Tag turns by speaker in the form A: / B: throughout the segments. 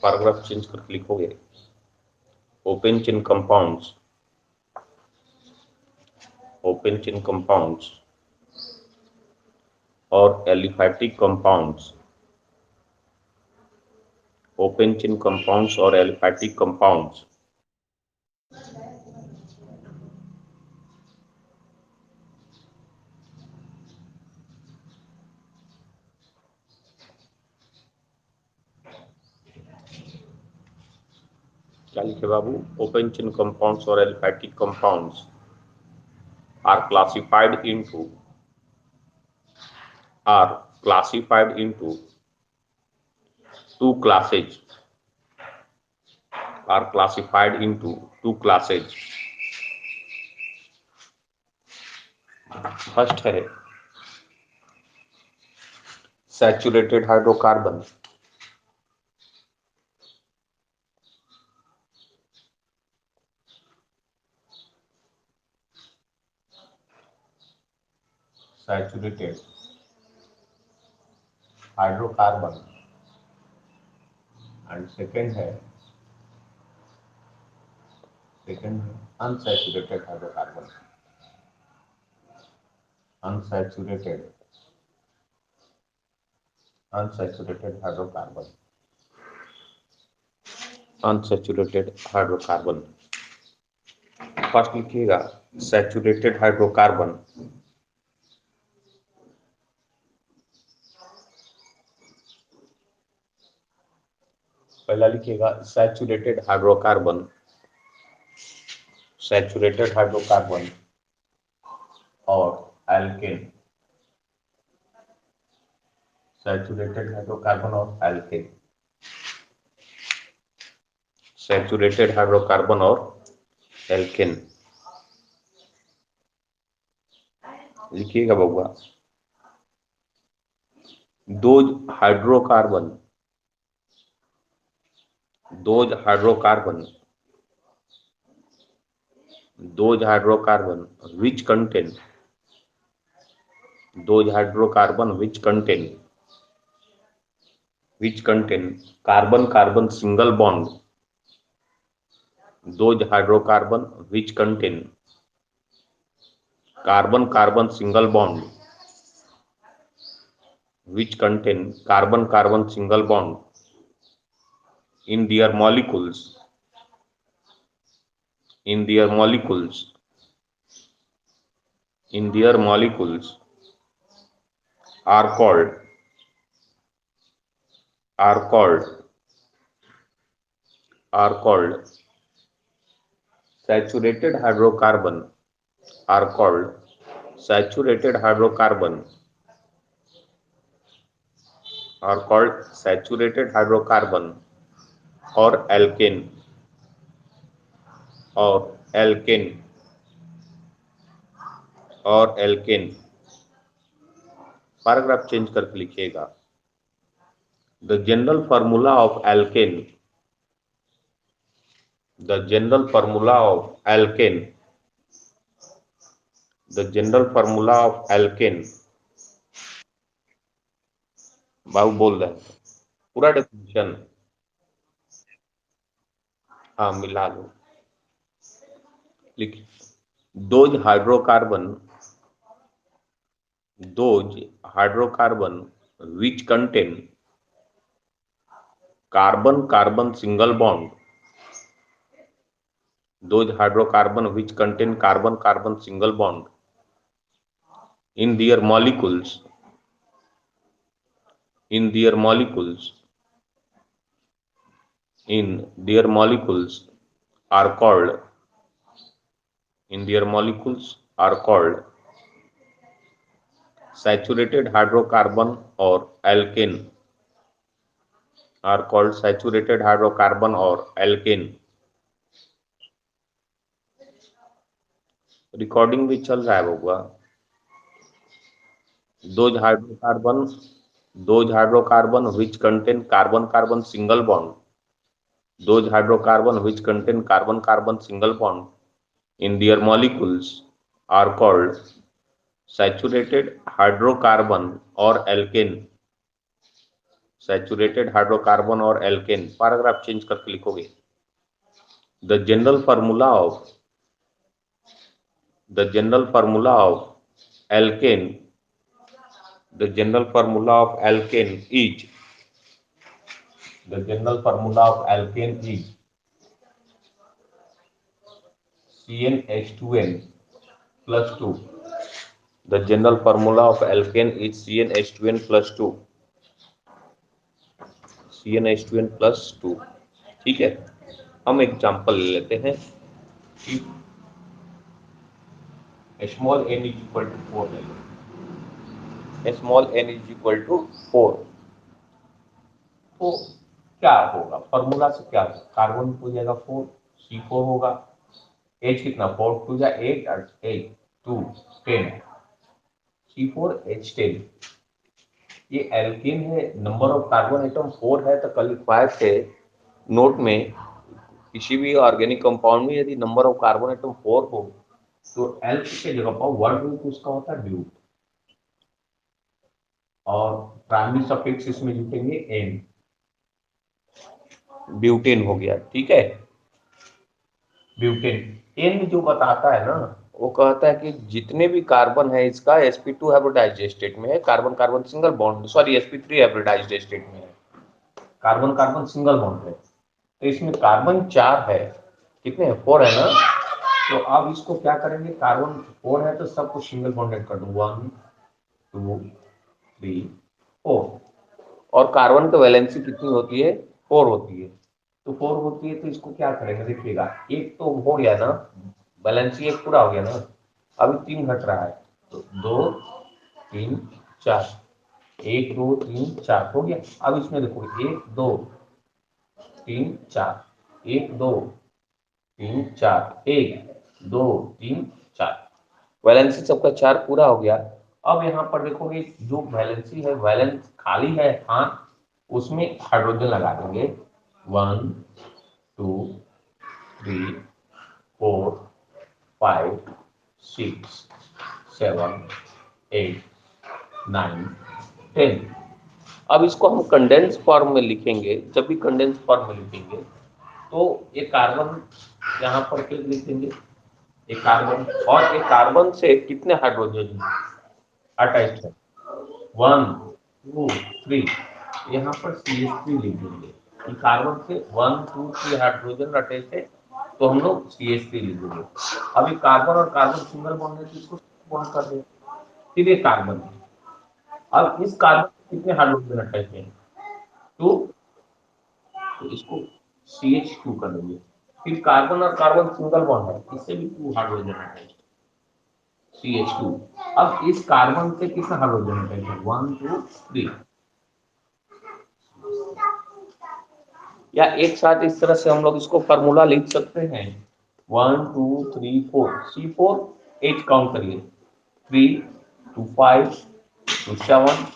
A: Paragraph change करके लिखोगे open chain compounds or aliphatic compounds, open chain compounds or aliphatic compounds. क्या लिखे बाबू? Open chain compounds और aliphatic compounds are classified into two classes are classified into two classes. First है saturated hydrocarbon, saturated hydrocarbon and second है unsaturated hydrocarbon, unsaturated hydrocarbon, unsaturated hydrocarbon. First लिखिएगा saturated hydrocarbon, पहला लिखिएगा saturated hydrocarbon, saturated hydrocarbon और alkane, saturated hydrocarbon और alkane, saturated hydrocarbon और alkane. लिखिएगा बउआ, those hydrocarbon which contain carbon single bond, those hydrocarbon which contain carbon single bond, in their molecules are called saturated hydrocarbon, or alkane, paragraph change करके लिखिएगा the general formula of alkane, बाबू बोल रहे हैं पूरा definition, हाँ मिला लो। लिखिए those hydrocarbon which contain carbon single bond, those hydrocarbon which contain carbon single bond in their molecules are called saturated hydrocarbon or alkane, recording भी चल रहा है बउआ। those hydrocarbon which contain carbon single bond, in their molecules are called saturated hydrocarbon or alkane, saturated hydrocarbon और alkene, paragraph change करके लिखोगे। The general formula of alkene the general formula of alkane is CnH2n plus 2. The general formula of alkane is CnH2n plus 2. CnH2n plus 2. ठीक है, हम example ले लेते हैं। Small n is equal to 4 ले लो, small n is equal to 4, तो क्या होगा फॉर्मूला से, क्या होगा, कार्बन हो जाएगा 4, C4 होगा, H कितना 4 2 जा 8 और 8 2 10, C4H10। ये एल्केन है, नंबर ऑफ कार्बन एटम 4 है, तो कल लिखवाए थे नोट में, किसी भी ऑर्गेनिक कंपाउंड में यदि नंबर ऑफ कार्बन एटम 4 हो तो एल्क के जगह पर वर्ड रूप उसका होता है ब्यूट, और प्राइमरी सफिक्स इसमें लिखेंगे एन, ब्यूटेन हो गया। ठीक है, ब्यूटेन एन जो बताता है ना, वो कहता है कि जितने भी कार्बन है इसका sp2 हाइब्रिडाइज्ड स्टेट में है, carbon carbon single bond, sorry sp3 hybridized state में है, कार्बन कार्बन सिंगल बॉन्ड है, तो इसमें कार्बन 4 है, कितने हैं 4 है ना, तो अब इसको क्या करेंगे, कार्बन 4 है तो सबको सिंगल बॉन्डेड कर दो, 1 2 3 4, और कार्बन की वैलेंसी कितनी होती है 4 होती है, तो 4 होती है, तो इसको क्या करेंगे देखिएगा, एक तो हो गया ना, बैलेंस एक पूरा हो गया ना, अभी 3 घट रहा है, तो 2 3 4, 1 2 3 4 हो गया। अब इसमें देखो 1 2 3 4, 1 2 3 4, 1 2 3 4, वैलेंसी सबका 4 पूरा हो गया। अब यहाँ पर देखोगे जो वैलेंसी है, वैलेंस खाली है, हाँ, उसमें हाइड्रोजन लगा देंगे, 1 2 3 4 5 6 7 8 9 10। अब इसको हम कंडेंस फॉर्म में लिखेंगे, जब भी कंडेंस फॉर्म में लिखेंगे तो ये कार्बन यहाँ पर क्यों लिखेंगे, एक कार्बन, और एक कार्बन से कितने हाइड्रोजन अटैच है, 1 2 3, यहाँ पर CH3 लिख देंगे, कार्बन से 1 2 3 हाइड्रोजन अटैच है, तो हम लोग CH3 लिख देंगे। अभी कार्बन और कार्बन सिंगल बॉन्ड है, तो इसको बॉन्ड कर दें, फिर ये कार्बन, अब इस कार्बन कितने हाइड्रोजन अटैच है 2, तो इसको CH2 कर देंगे, फिर कार्बन और कार्बन सिंगल बॉन्ड है, इससे भी 2 हाइड्रोजन अटैच, CH2। अब इस कार्बन से कितना हाइड्रोजन अटैच है 1 2 3, या एक साथ इस तरह से हम लोग इसको फॉर्मूला लिख सकते हैं, 1 2 3 4, C4 8 काउंट करिए, 3 2 5 2 7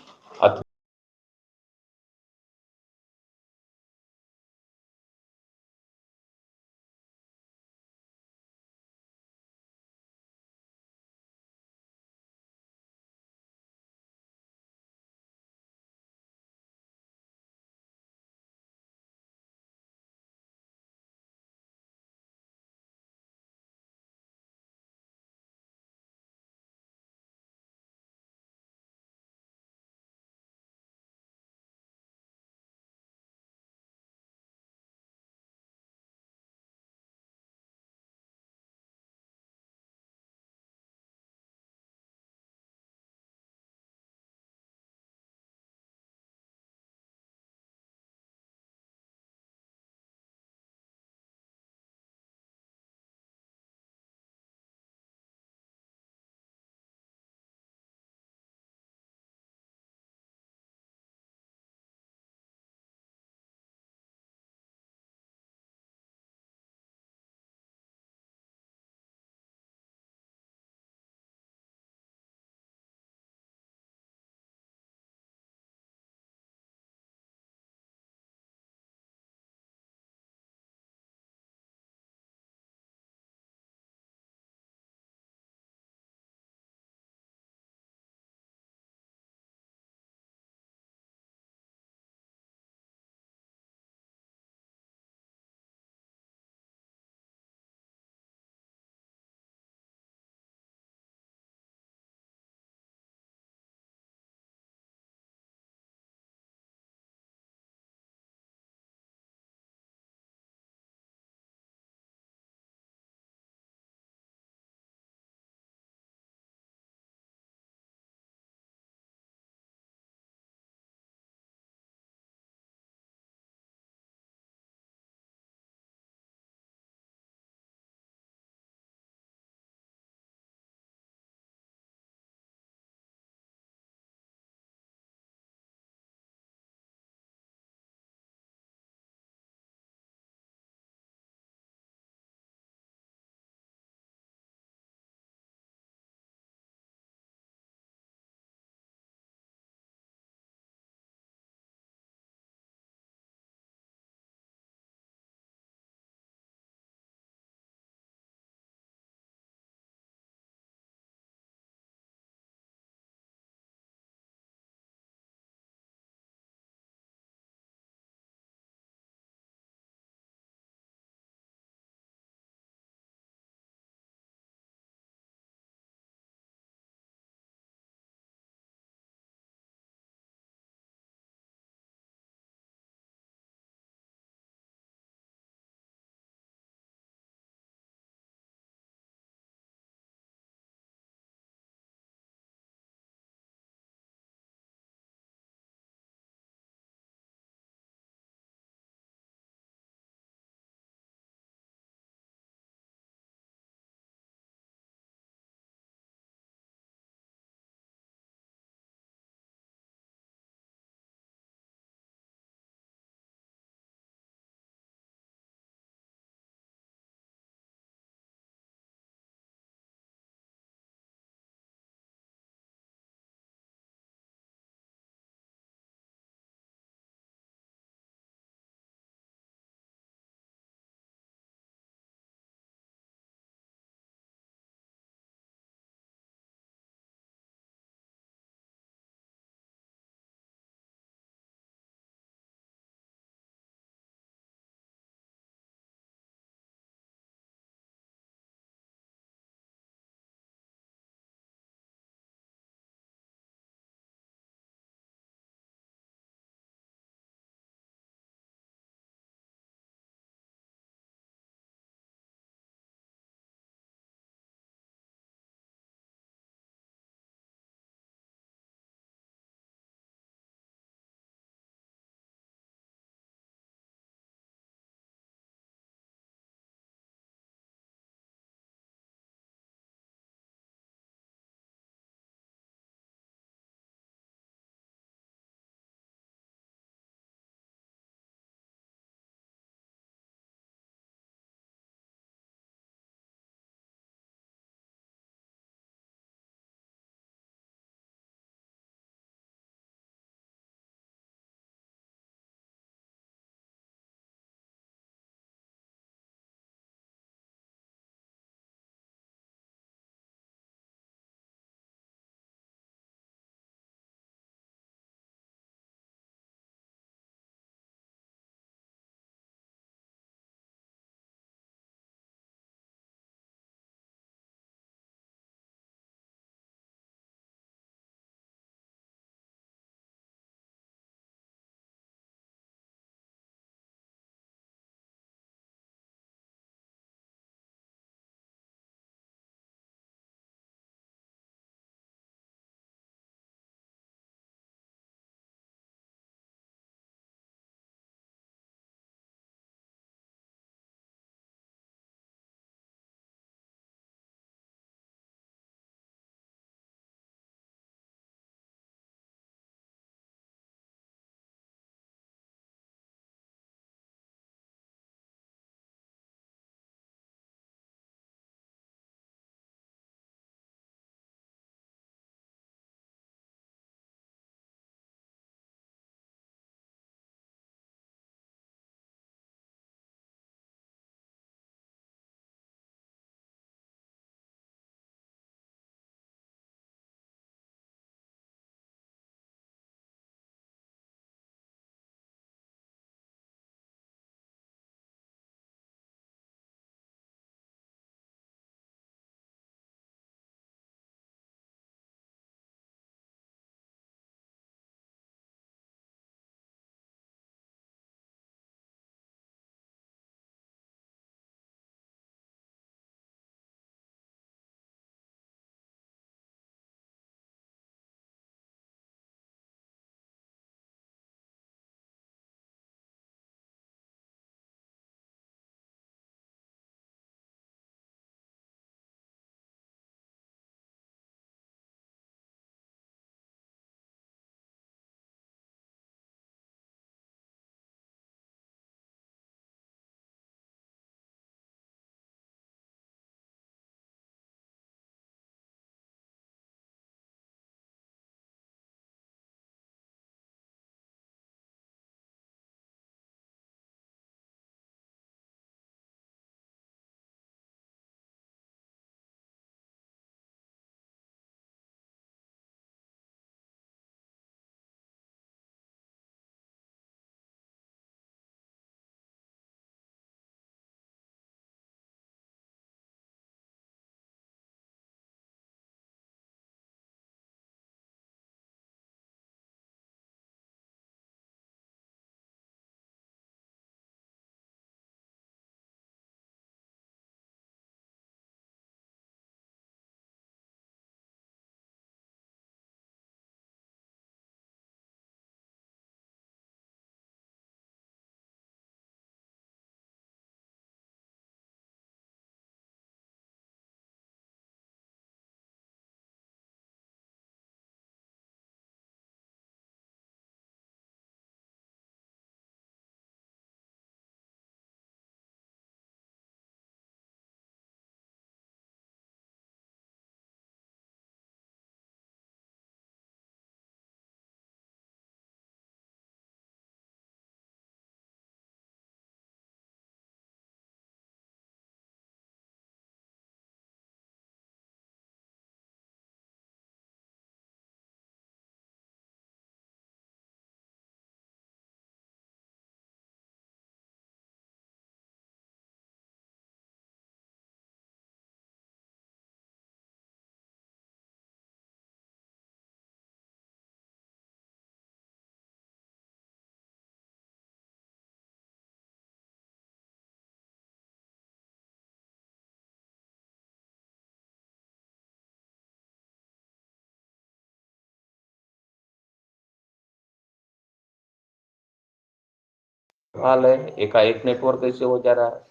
A: हाल है, एकाएक नेटवर्क ऐसे हो जा रहा है।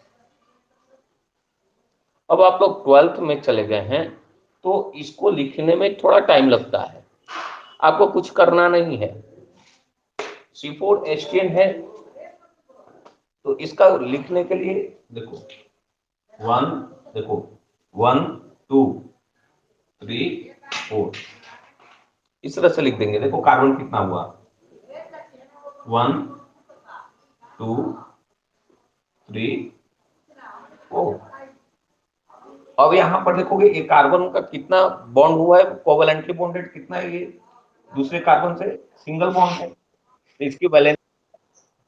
A: अब आप लोग 12th में चले गए हैं तो इसको लिखने में थोड़ा टाइम लगता है, आपको कुछ करना नहीं है। C4H10 है तो इसका लिखने के लिए देखो 1, देखो 1 2 3 4 इस तरह से लिख देंगे। देखो कार्बन कितना हुआ, 1 2 3 4। अब यहाँ पर देखोगे एक कार्बन का कितना बॉन्ड हुआ है, कोवेलेंटली बॉन्डेड कितना है, ये दूसरे कार्बन से सिंगल बॉन्ड है, तो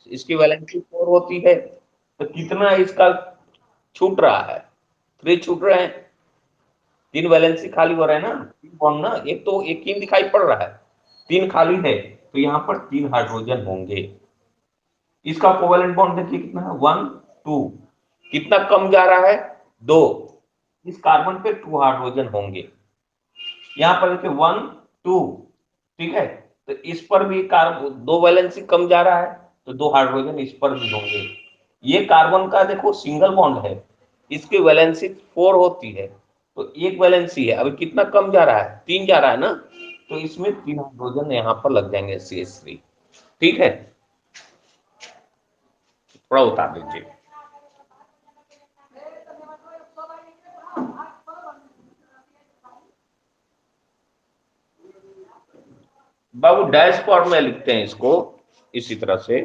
A: इसकी वैलेंसी 4 होती है, तो कितना इसका छूट रहा है, 3 छूट रहे हैं, 3 वैलेंसी खाली हो रहा है ना, 3 बॉन्ड ना, एक तो एक ही दिखाई पड़ रहा है, 3 खाली है, तो यहाँ पर 3 हाइड्रोजन होंगे। इसका कोवेलेंट बॉन्ड देखिए कितना है, 1 2, कितना कम जा रहा है, 2, इस कार्बन पे 2 हाइड्रोजन होंगे। यहाँ पर देखिए 1 2, ठीक है, तो इस पर भी कार्बन 2 वैलेंसी कम जा रहा है, तो 2 हाइड्रोजन इस पर भी होंगे। ये कार्बन का देखो सिंगल बॉन्ड है, इसकी वैलेंसी 4 होती है, तो एक वैलेंसी है, अभी कितना कम जा रहा है, 3 जा रहा है ना, तो इसमें 3 हाइड्रोजन यहाँ पर लग जाएंगे CH3। ठीक है, थोड़ा उतार दीजिए। बाबू डैश फॉर्म में लिखते हैं इसको इसी तरह से।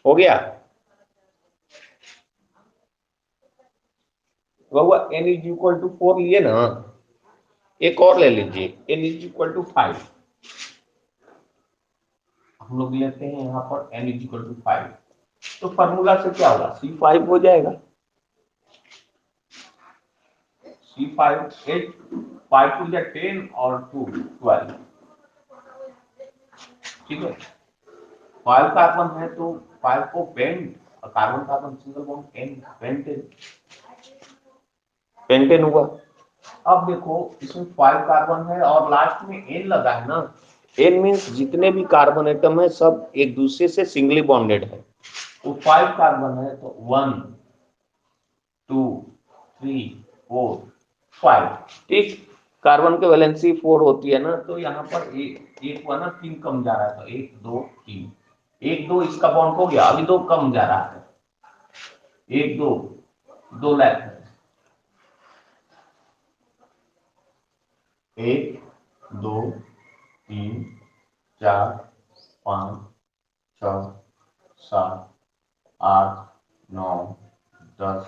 A: हो गया बाबू, n इज इक्वल टू 4 लिए ना, एक और ले लीजिए, n इज इक्वल टू 5, हम लोग लेते हैं यहाँ पर n इज इक्वल टू 5, तो फॉर्मूला से क्या होगा, C5 हो जाएगा, C5 8, 5 टू या 10 और 2 12, ठीक है, 5 कार्बन है तो 5 को pent, carbon carbon single bond n, pentane, pentane हुआ। अब देखो इसमें 5 कार्बन है और लास्ट में n लगा है ना, n मीन्स जितने भी कार्बन एटम है सब एक दूसरे से सिंगली बॉन्डेड है, तो 5 कार्बन है तो 1 2 3 4 5, ठीक, कार्बन की वैलेंसी 4 होती है ना, तो यहाँ पर एक हुआ ना, 3 कम जा रहा है, तो 1 2 3, 1 2 इसका बॉन्ड हो गया, अभी 2 कम जा रहा है, 1 2 2 लैख है, 1 2 3 4 5 6 7 8 9 10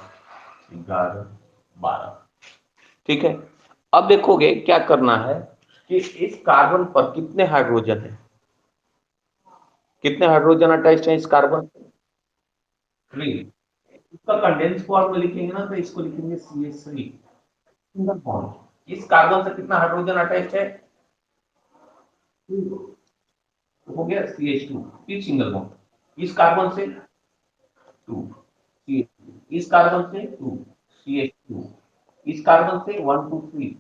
A: 11 12, ठीक है। अब देखोगे क्या करना है कि इस कार्बन पर कितने हाइड्रोजन है, कितने हाइड्रोजन अटैच है इस कार्बन, 3, इसका कंडेंस फॉर्म में लिखेंगे ना, तो इसको लिखेंगे CH3 सिंगल बॉन्ड, इस कार्बन से कितना हाइड्रोजन अटैच है, 2, हो गया CH2, 3 सिंगल बॉन्ड, इस कार्बन से 2 CH2, इस कार्बन से 2 CH2, इस कार्बन से 1 2 3,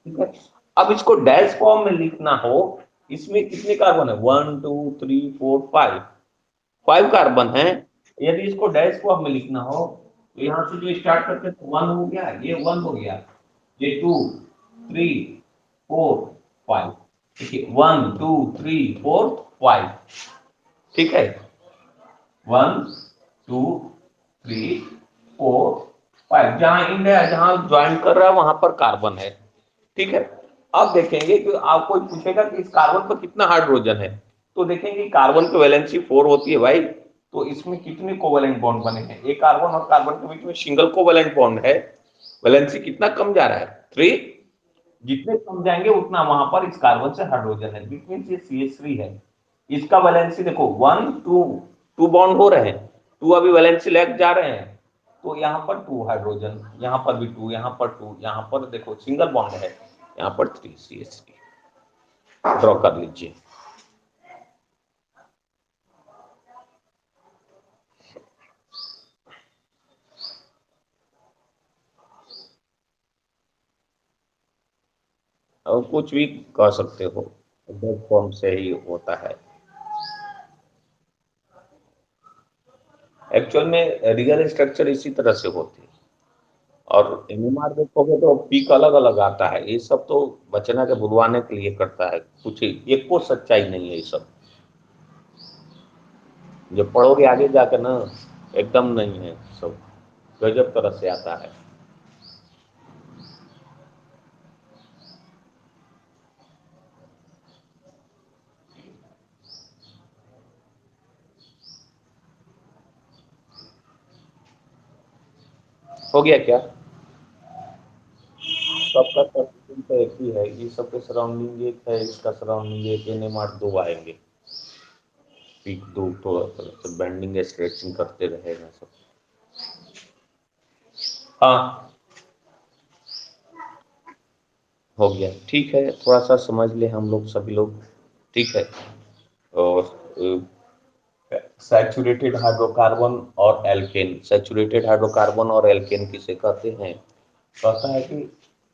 A: ठीक है। अब इसको डैश फॉर्म में लिखना हो, इसमें कितने कार्बन है, 1 2 3 4 5, 5 कार्बन है, यदि इसको डैश फॉर्म में लिखना हो तो यहाँ से जो स्टार्ट करते हैं 1 हो गया, ये 1 हो गया, ये 2 3 4 5, देखिए 1 2 3 4 5, ठीक है, 1 2 3 4 5, जहां इंड है, जहां ज्वाइन कर रहा है वहां पर कार्बन है, ठीक है। अब देखेंगे कि आपको पूछेगा कि इस कार्बन पर कितना हाइड्रोजन है, तो देखेंगे कार्बन की वैलेंसी 4 होती है भाई, तो इसमें कितने कोवेलेंट बॉन्ड बने हैं, एक कार्बन और कार्बन के बीच में सिंगल कोवेलेंट बॉन्ड है, वैलेंसी कितना कम जा रहा है, 3, जितने कम जाएंगे उतना वहां पर इस कार्बन से हाइड्रोजन है, विच मींस ये CH3 है, इसका वैलेंसी देखो 1 2 2 बॉन्ड हो रहे हैं, 2 अभी वैलेंसी लेके जा रहे हैं, तो यहाँ पर 2 हाइड्रोजन, यहाँ पर भी 2, यहाँ पर 2, यहाँ पर देखो सिंगल बॉन्ड है, यहाँ पर 3 CH3 ड्रॉ कर लीजिए। और कुछ भी कह सकते हो, डॉट फॉर्म से ही होता है। एक्चुअल में रियल स्ट्रक्चर इसी तरह से होती है। और एमएमआर देखोगे तो पीक अलग अलग आता है, ये सब तो बचना के बुलवाने के लिए करता है, कुछ एक को सच्चाई नहीं है ये सब। जब पढ़ोगे आगे जाकर ना, एकदम नहीं है सब, गजब तरह से आता है। हो गया क्या? सबका कंस्ट्रक्शन तो एक ही है, ये सबके सराउंडिंग एक है, इसका सराउंडिंग एक, एनएमआर 2 आएंगे। पीक 2 तो बेंडिंग स्ट्रेचिंग करते रहेगा सब। हाँ हो गया, ठीक है, थोड़ा सा समझ ले हम लोग सभी लोग, ठीक है। और सैचुरेटेड हाइड्रोकार्बन और एल्केन, सैचुरेटेड हाइड्रोकार्बन और एल्केन किसे कहते हैं? कहता है कि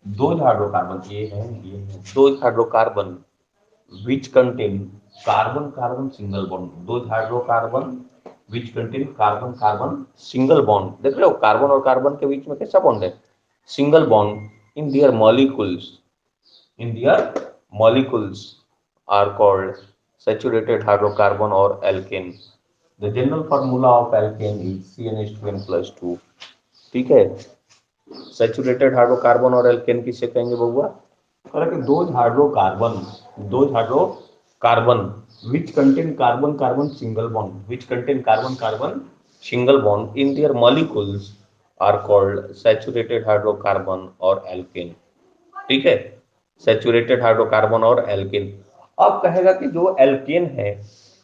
A: दो हाइड्रोकार्बन, ये है those hydrocarbon which contain carbon carbon single bond, those hydrocarbon which contain carbon carbon single bond. देख रहे हो कार्बन और कार्बन के बीच में कैसा बॉन्ड है? Single bond in their molecules, in their molecules are called saturated hydrocarbon or alkane. The general formula of alkane is CnH2n plus 2। ठीक है, सैचुरेटेड हाइड्रोकार्बन और एल्केन किसे कहेंगे बउआ? हालांकि those hydrocarbon which contain carbon carbon single bond, which contain carbon carbon single bond in their molecules are called saturated hydrocarbon और alkane. ठीक है, सैचुरेटेड हाइड्रोकार्बन और एल्केन। अब कहेगा कि जो एल्केन है,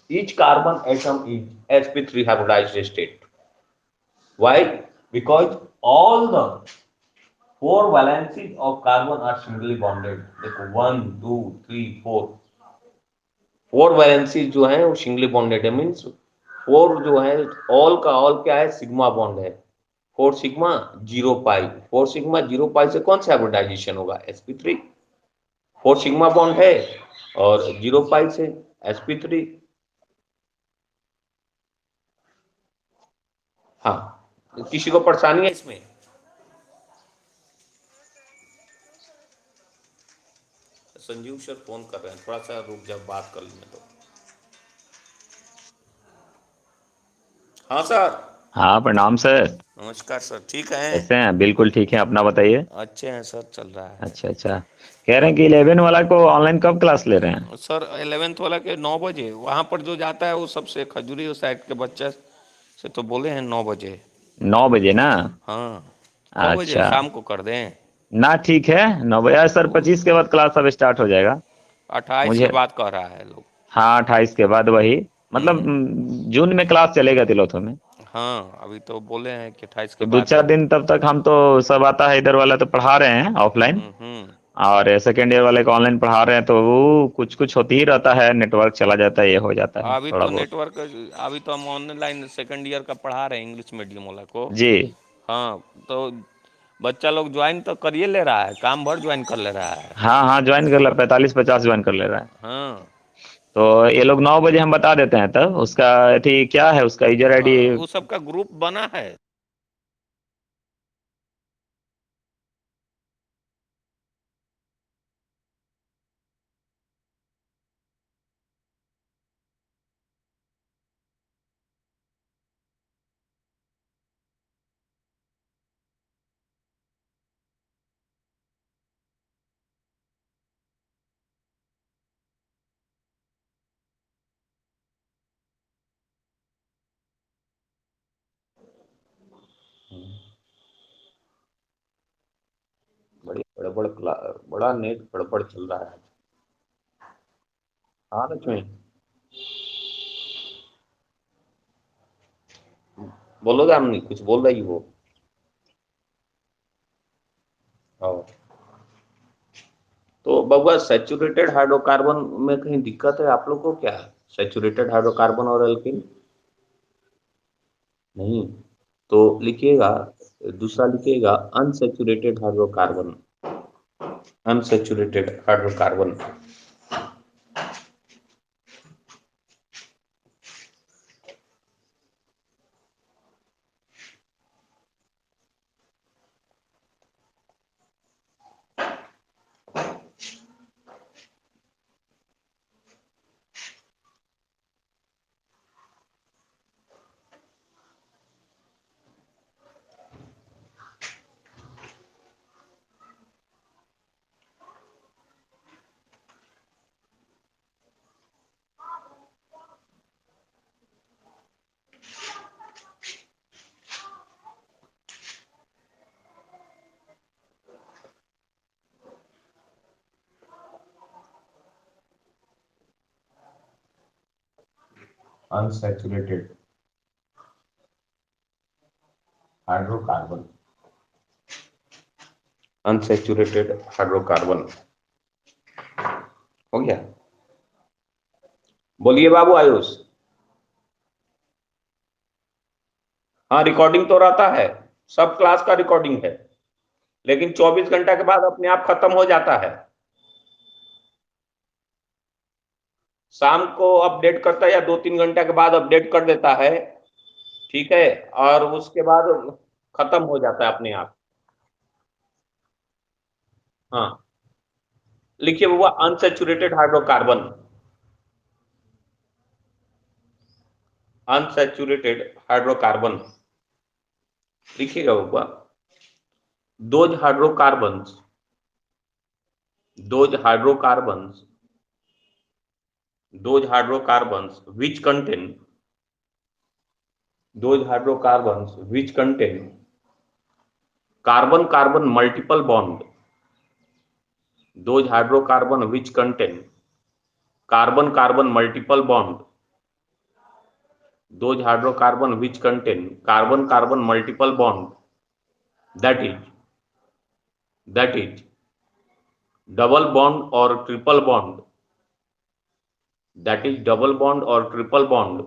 A: each carbon atom is sp3 hybridized state. Why? Because all the 4 valencies of carbon are singly bonded। देखो 1 2 3 4, 4 valencies जो है वो सिंगली बॉन्डेड है, मीन्स 4 जो है, ऑल का ऑल क्या है? सिग्मा बॉन्ड है। 4 सिग्मा 0 पाई, 4 सिग्मा 0 पाई से कौन सा हाइब्रिडाइजेशन होगा? sp3। 4 सिग्मा बॉन्ड है और 0 पाई से sp3। हाँ, किसी को परेशानी है इसमें? संजीव सर फोन कर रहे हैं, थोड़ा सा रुक जा, बात कर लेने तो। हाँ सर।
B: हाँ, प्रणाम सर।
A: नमस्कार सर, ठीक है?
B: कैसे हैं? बिल्कुल ठीक है, अपना बताइए।
A: अच्छे हैं सर, चल रहा है।
B: अच्छा अच्छा। कह रहे हैं कि 11 वाला को ऑनलाइन कब क्लास ले रहे हैं?
A: सर 11th वाला के 9 बजे, वहाँ पर जो जाता है वो सबसे खजूरी साइड के बच्चे से तो बोले हैं 9 बजे।
B: 9 बजे ना?
A: हाँ, 9 बजे
B: अच्छा।
A: शाम को कर दें।
B: ना ठीक है, 9 बजे सर, 25 के बाद क्लास अब स्टार्ट हो जाएगा।
A: 28 के
B: मुझे,
A: बाद कह रहा है लोग।
B: हाँ, 28 के बाद वही, मतलब
A: हम्म।
B: जून में क्लास चलेगा तिलोथो में।
A: हाँ, अभी तो बोले हैं कि 28 के
B: तो दो
A: बाद
B: चार
A: है।
B: दिन तब तक हम तो, सब आता है इधर वाला तो पढ़ा रहे हैं ऑफलाइन,
A: हम्म।
B: और सेकेंड ईयर वाले को ऑनलाइन पढ़ा रहे हैं, तो वो कुछ कुछ होती ही रहता है, नेटवर्क चला जाता है, ये हो जाता है
A: अभी
B: थोड़ा
A: तो
B: बहुत।
A: नेटवर्क, अभी तो हम ऑनलाइन सेकंड ईयर का पढ़ा रहे हैं, इंग्लिश मीडियम वाला को।
B: जी।
A: हाँ, तो बच्चा लोग ज्वाइन तो करिए ले रहा है, काम भर ज्वाइन कर ले रहा है।
B: हाँ हाँ, ज्वाइन कर ले, 45-50 ज्वाइन कर ले रहा है।
A: हाँ।
B: तो ये लोग 9 बजे हम बता देते हैं, तब उसका अथी क्या है, उसका यूजर आईडी।
A: वो सबका ग्रुप बना है। बड़ी गड़बड़, बड़ा नेट गड़बड़ चल रहा है। हाँ लक्ष्मी, बोलो दामिनी, कुछ बोल रही हो? बबुआ सैचुरेटेड हाइड्रोकार्बन में कहीं दिक्कत है आप लोग को क्या? सैचुरेटेड हाइड्रोकार्बन और एल्कीन नहीं, तो लिखिएगा, दूसरा लिखिएगा unsaturated hydrocarbon, unsaturated hydrocarbon. Unsaturated hydrocarbon, unsaturated hydrocarbon हो गया। बोलिए बाबू आयुष। हाँ रिकॉर्डिंग तो रहता है, सब क्लास का रिकॉर्डिंग है, लेकिन 24 घंटा के बाद अपने आप खत्म हो जाता है। शाम को अपडेट करता है या 2-3 घंटा के बाद अपडेट कर देता है, ठीक है, और उसके बाद खत्म हो जाता है अपने आप। हाँ लिखिए बाबा अनसैचुरेटेड हाइड्रोकार्बन, अनसैचुरेटेड हाइड्रोकार्बन लिखिएगा बाबा। Those hydrocarbons, those hydrocarbons, those hydrocarbons which contain, those hydrocarbons which contain carbon carbon multiple bond, those hydrocarbon which contain carbon carbon multiple bond, those hydrocarbon which contain carbon carbon multiple bond, that is double bond or triple bond, that is double bond or triple bond,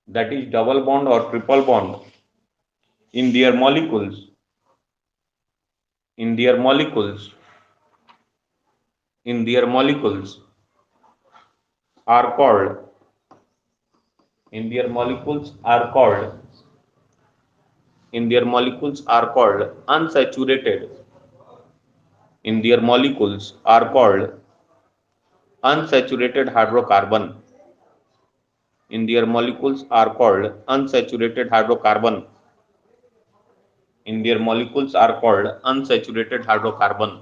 A: that is double bond or triple bond in their molecules, in their molecules, in their molecules are called, in their molecules are called, in their molecules are called unsaturated, in their molecules are called unsaturated hydrocarbon, in their molecules are called unsaturated hydrocarbon, in their molecules are called unsaturated hydrocarbon,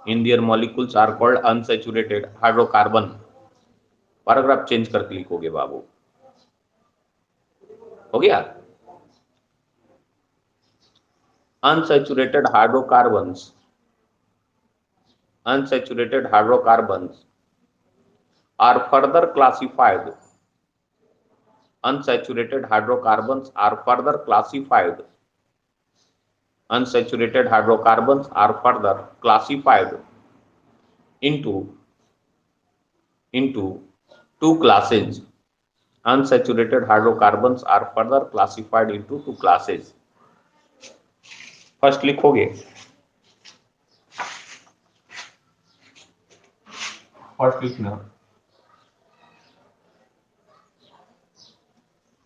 A: in their molecules are called unsaturated hydrocarbon। Paragraph change करके लिखोगे बाबू, हो गया। unsaturated hydrocarbons, unsaturated hydrocarbons are further classified, unsaturated hydrocarbons are further classified, unsaturated hydrocarbons are further classified into two classes, unsaturated hydrocarbons are further classified into two classes। First लिखोगे, first लिखना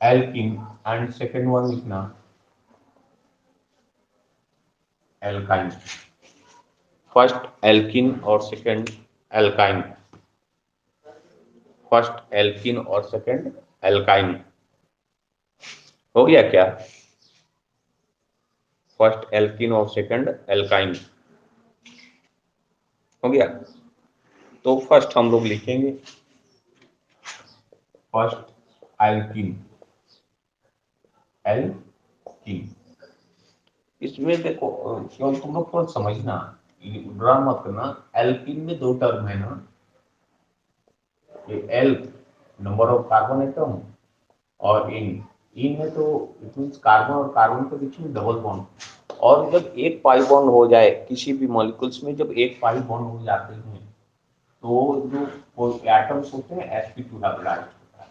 A: alkene and second one लिखना alkyne. First alkene और second alkyne, first alkene और second alkyne हो गया क्या? First alkene और second alkyne हो गया। तो फर्स्ट हम लोग लिखेंगे फर्स्ट एल्कीन, एल्कीन। इसमें देखो केवल तुम लोग थोड़ा समझना, ड्रा मत करना। एल्कीन में दो टर्म है ना, L number of carbon atom और इन है तो इट मींस कार्बन और कार्बन के बीच में डबल बॉन्ड, और जब एक पाई बॉन्ड हो जाए किसी भी मॉलिक्यूल्स में, जब एक पाई बॉन्ड हो जाते हैं तो जो एटम्स होते हैं sp2 हाइब्रिडाइज होता है।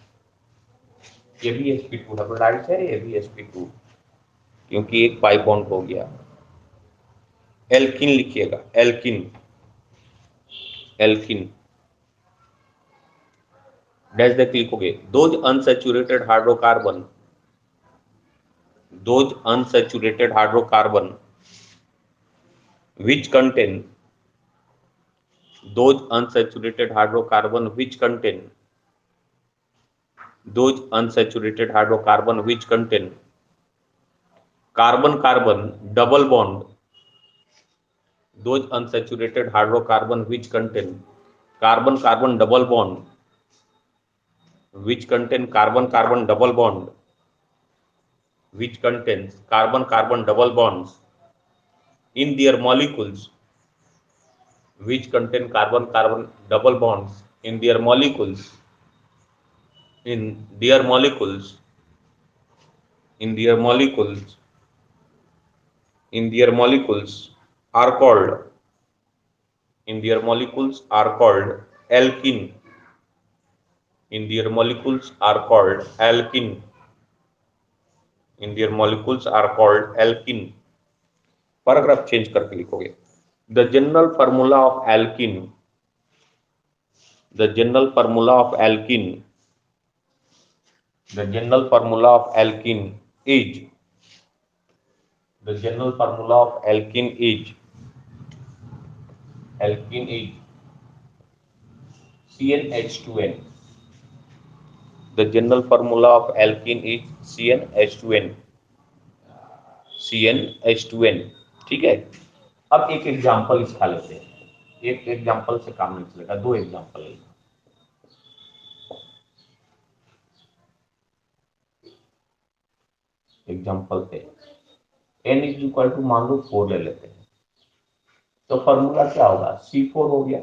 A: ये भी sp2 हाइब्रिडाइज है, ये भी sp2, क्योंकि एक पाई बॉन्ड हो गया। एल्किन लिखिएगा, एल्किन, एल्किन डैश देख लिखोगे। Those unsaturated hydrocarbon, those unsaturated hydrocarbon which contain, those unsaturated hydrocarbon which contain, those unsaturated hydrocarbon which contain carbon carbon double bond, those unsaturated hydrocarbon which contain carbon carbon double bond, which contain carbon carbon double bond, which contains carbon carbon double bonds in their molecules, which contain carbon carbon double bonds in their molecules, in their molecules, in their molecules, in their molecules are called, in their molecules are called alkene, in their molecules are called alkene, in their molecules are called alkene। Paragraph change करके लिखोगे। The general formula of alkene, the general formula of alkene, the general formula of alkene is, the general formula of alkene is, alkene is CnH2n, the general formula of alkene is CnH2n, CnH2n। ठीक है, अब एक example इसका लेते हैं, एक example से काम नहीं चलेगा, दो एग्जांपल लेते हैं। एग्जांपल पे n इज इक्वल टू मान लो 4 ले लेते हैं, तो फॉर्मूला क्या होगा, C4 हो गया।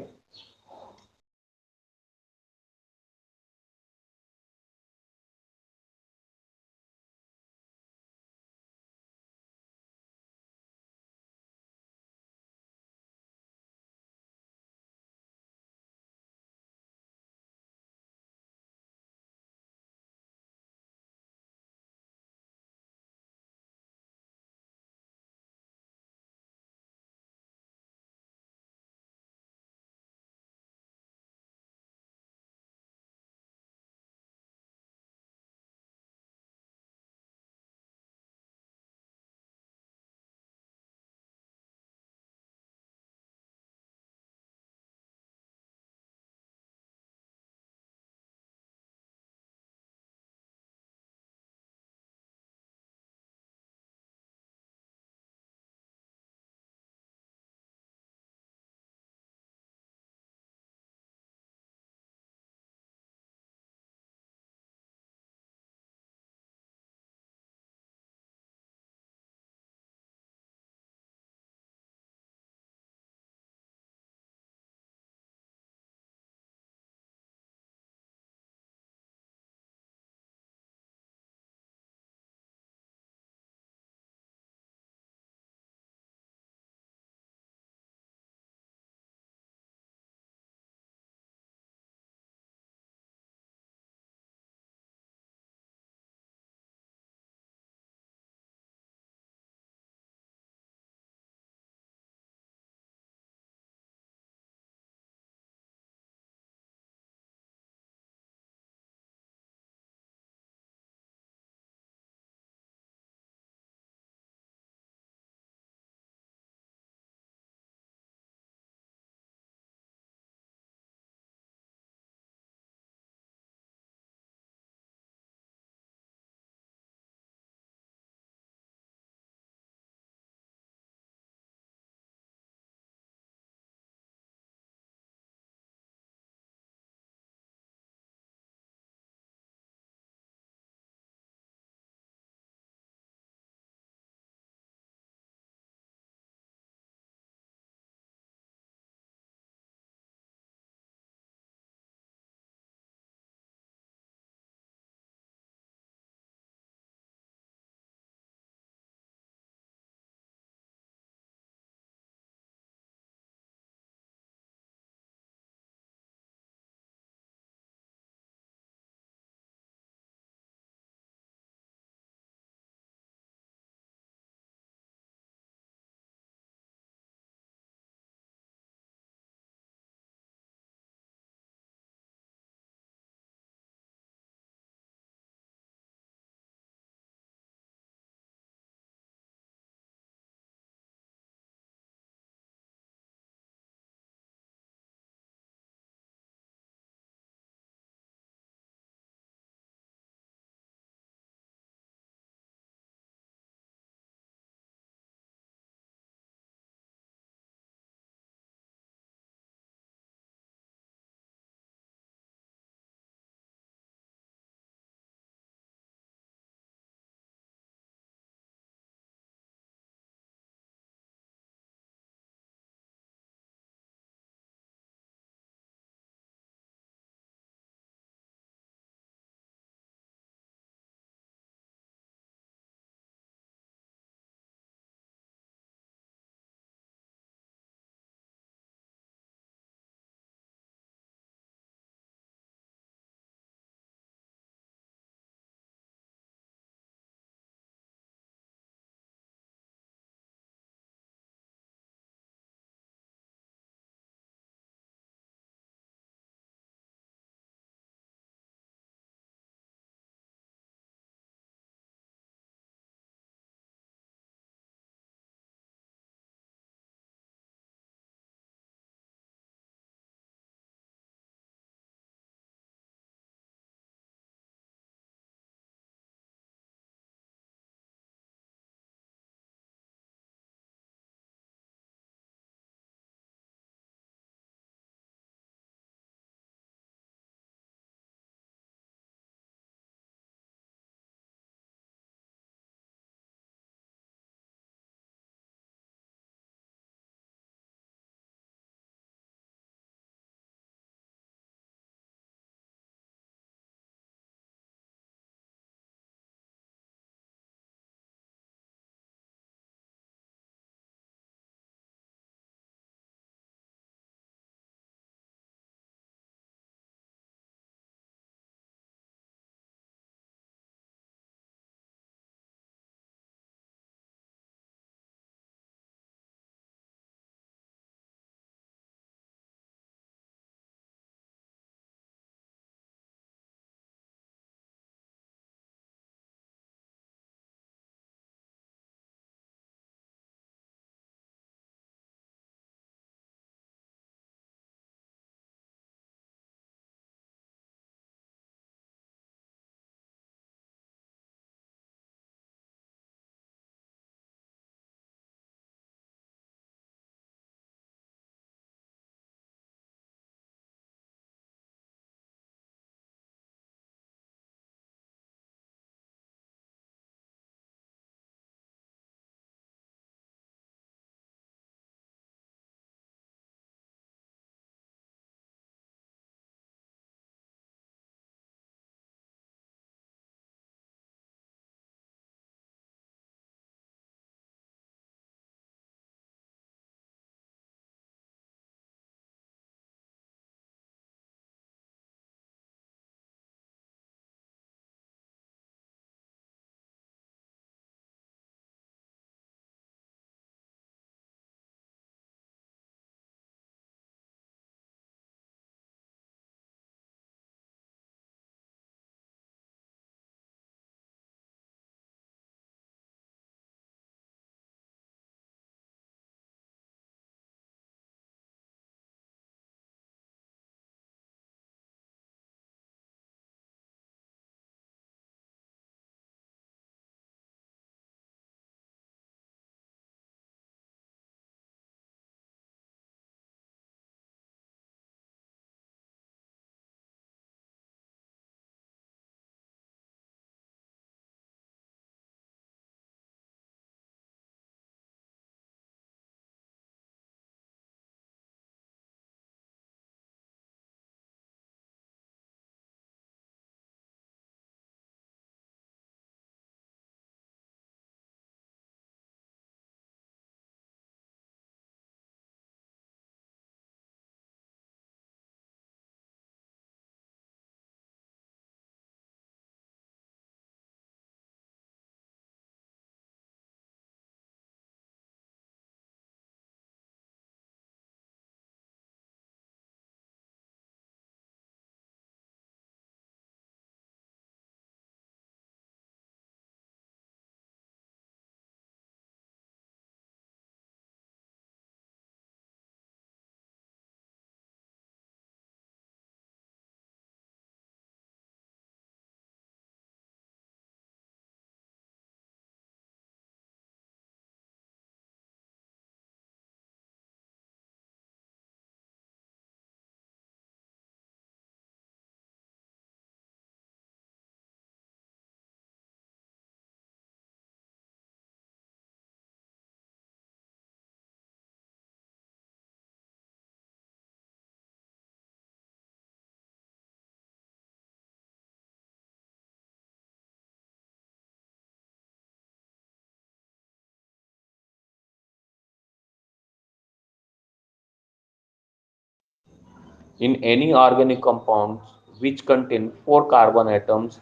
A: in any organic compounds which contain 4 carbon atoms,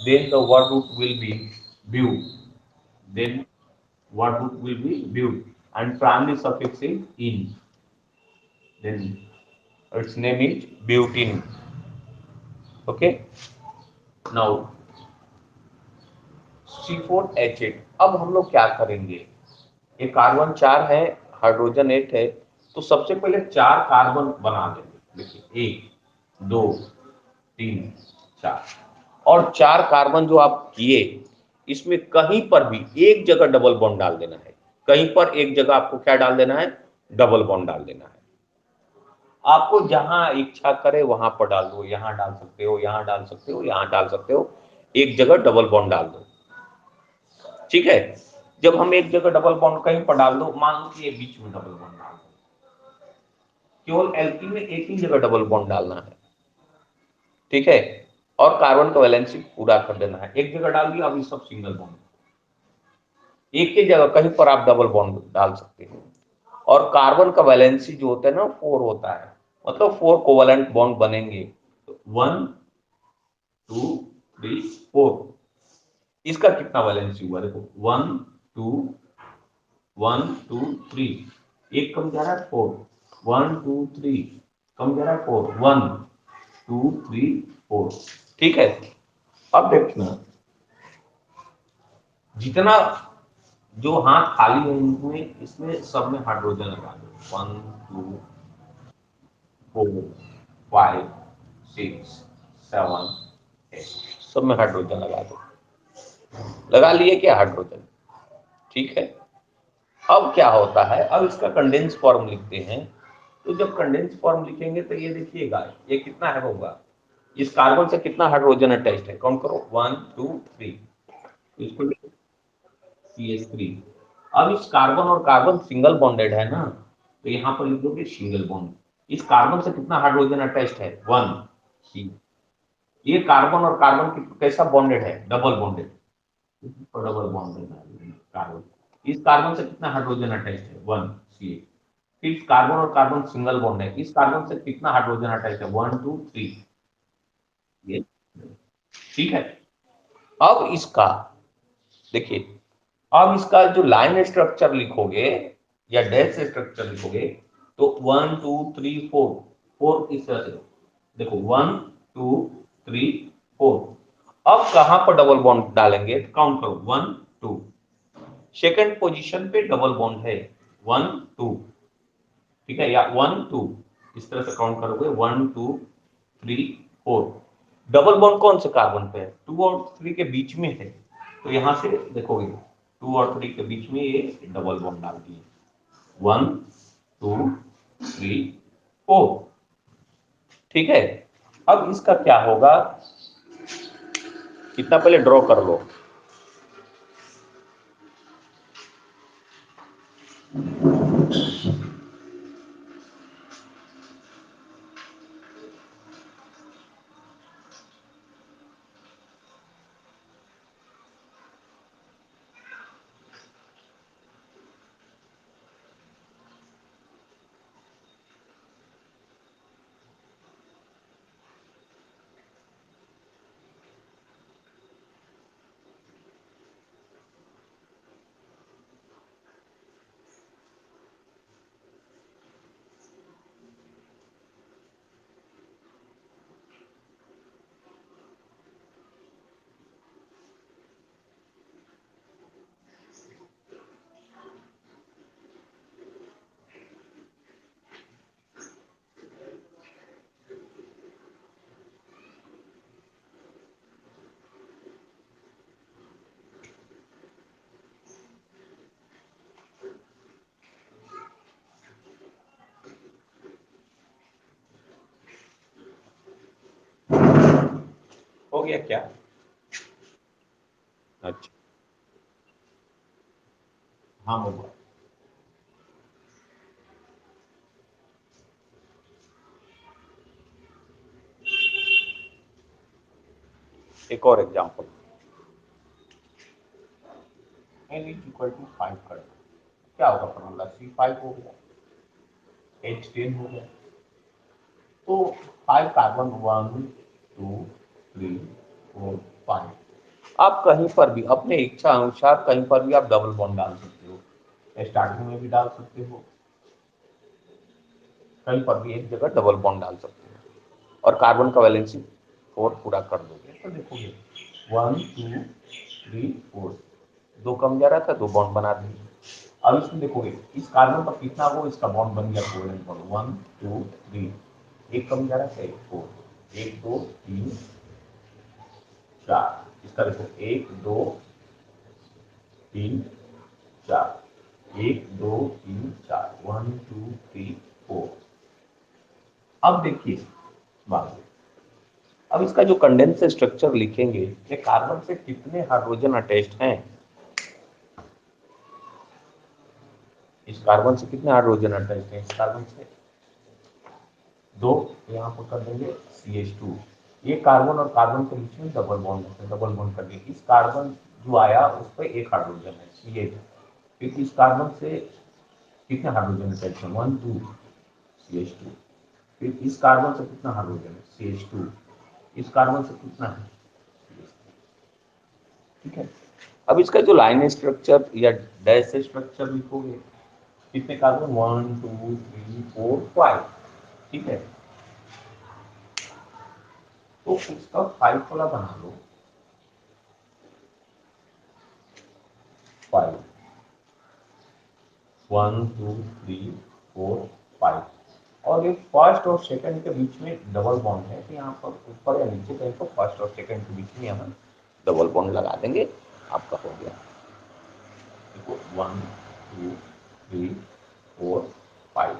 A: then the word root will be bu. Then word root will be bu, and primary suffix is in. Then its name is butene. Okay. Now C4H8. अब हम लोग क्या करेंगे? ये carbon 4 है, hydrogen 8 है, तो सबसे पहले 4 कार्बन बना लेंगे। देखिए 1 2 3 4, और 4 कार्बन जो आप किए, इसमें कहीं पर भी एक जगह डबल बॉन्ड डाल देना है। कहीं पर एक जगह आपको क्या डाल देना है? डबल बॉन्ड डाल देना है। आपको जहां इच्छा करे वहां पर डाल दो, यहां डाल सकते हो, यहां डाल सकते हो, यहां डाल सकते हो, एक जगह डबल बॉन्ड डाल दो। ठीक है। जब हम एक जगह डबल बॉन्ड कहीं पर डाल दो, मान लो कि ये बीच में डबल बॉन्ड डाल दो, केवल एल्कीन में एक ही जगह डबल बॉन्ड डालना है। ठीक है। और कार्बन का वैलेंसी पूरा कर देना है। एक जगह डाल दिया, अभी सब सिंगल बॉन्ड, एक ही जगह कहीं पर आप डबल बॉन्ड डाल सकते हैं। और कार्बन का वैलेंसी जो होता है ना 4 होता है, मतलब 4 कोवलेंट बॉन्ड बनेंगे। 1 2 3 4, इसका कितना वैलेंसी हुआ? देखो 1 2 1 2 3, एक कम जा रहा है 4, 1 2 3 कम जा रहा है 4, 1 2 3 4। ठीक है। अब देखना, जितना जो हाथ खाली है इनमें, इसमें सब में हाइड्रोजन लगा दो। 1 2 4 5 6 7 8, सब में हाइड्रोजन लगा दो। लगा लिए क्या हाइड्रोजन? ठीक है। अब क्या होता है, अब इसका कंडेंस फॉर्म लिखते हैं। तो जब कंडेंस फॉर्म लिखेंगे तो ये देखिएगा, ये कितना है होगा, इस कार्बन से कितना हाइड्रोजन अटैच्ड है, काउंट करो 1 2 3, इसको CH3। अब इस कार्बन और कार्बन सिंगल बॉन्डेड है ना, तो यहां पर लिख दोगे सिंगल बॉन्ड। इस कार्बन से कितना हाइड्रोजन अटैच्ड है? 1 C। ये कार्बन और कार्बन कैसा बॉन्डेड है? Double bonded. Double bonded carbon, इस कार्बन से कितना हाइड्रोजन अटैच्ड है? 1 C। फिर कार्बन और कार्बन सिंगल बॉन्ड है, इस कार्बन से कितना हाइड्रोजन अटैच है? 1 2 3। ये ठीक है। अब इसका देखिए, अब इसका जो लाइन स्ट्रक्चर लिखोगे या डैश स्ट्रक्चर लिखोगे, तो 1 2 3 4, 4 इस तरह से देखो, 1 2 3 4। अब कहां पर डबल बॉन्ड डालेंगे? काउंट करो 1 2, सेकेंड पोजीशन पे डबल बॉन्ड है 1 2। ठीक है, या 1 2, इस तरह से काउंट करोगे 1 2 3 4। डबल बॉन्ड कौन से कार्बन पे है? 2 और 3 के बीच में है, तो यहां से देखोगे 2 और 3 के बीच में ये डबल बॉन्ड डाल दिए 1 2 3 4। ठीक है। अब इसका क्या होगा, कितना पहले ड्रॉ कर लो। हो गया क्या? अच्छा, हाँ होगा। एक और example, n is equal to 5 कर दो, क्या होगा फॉर्मूला? C5 हो गया, H10 हो गया। तो 5 कार्बन 1 2 3 4 5, आप कहीं पर भी अपने इच्छा अनुसार कहीं पर भी आप डबल बॉन्ड डाल सकते हो, स्टार्टिंग में भी डाल सकते हो, कहीं पर भी एक जगह डबल बॉन्ड डाल सकते हो और कार्बन का वैलेंसी 4 पूरा कर दोगे। तो देखोगे 1 2 3 4, 2 कम जा रहा था, 2 बॉन्ड बना दिए। अब इसमें देखोगे इस कार्बन पर कितना वो इसका बॉन्ड बन गया, कोवेलेंट बॉन्ड 1 2 3, एक कम जा रहा था, एक 4, 1 2 3 4, इसका देखो 1 2 3 4, 1 2 3 4, 1 2 3 4। अब देखिए बात, अब इसका जो कंडेंस स्ट्रक्चर लिखेंगे, ये कार्बन से कितने हाइड्रोजन अटैच्ड हैं, इस कार्बन से कितने हाइड्रोजन अटैच्ड हैं, इस कार्बन से 2, यहाँ पर कर देंगे CH2, ये कार्बन और कार्बन के बीच में डबल बॉन्ड है, डबल बॉन्ड कर देंगे। इस कार्बन जो आया उस पर एक हाइड्रोजन है CH, फिर इस कार्बन से कितने हाइड्रोजन अटैच है, 1 2 CH2, फिर इस कार्बन से कितना हाइड्रोजन है CH2, इस कार्बन से कितना है, ठीक है। अब इसका जो लाइन स्ट्रक्चर या डैश स्ट्रक्चर लिखोगे, कितने कार्बन 1 2 3 4 5, ठीक है। तो इसका 5 वाला बना लो, 5 1 2 3 4 5, और ये फर्स्ट और सेकंड के बीच में डबल बॉन्ड है, तो यहाँ पर ऊपर या नीचे कहीं पर फर्स्ट और सेकंड के बीच में यहाँ डबल बॉन्ड लगा देंगे, आपका हो गया। देखो 1 2 3 4 5,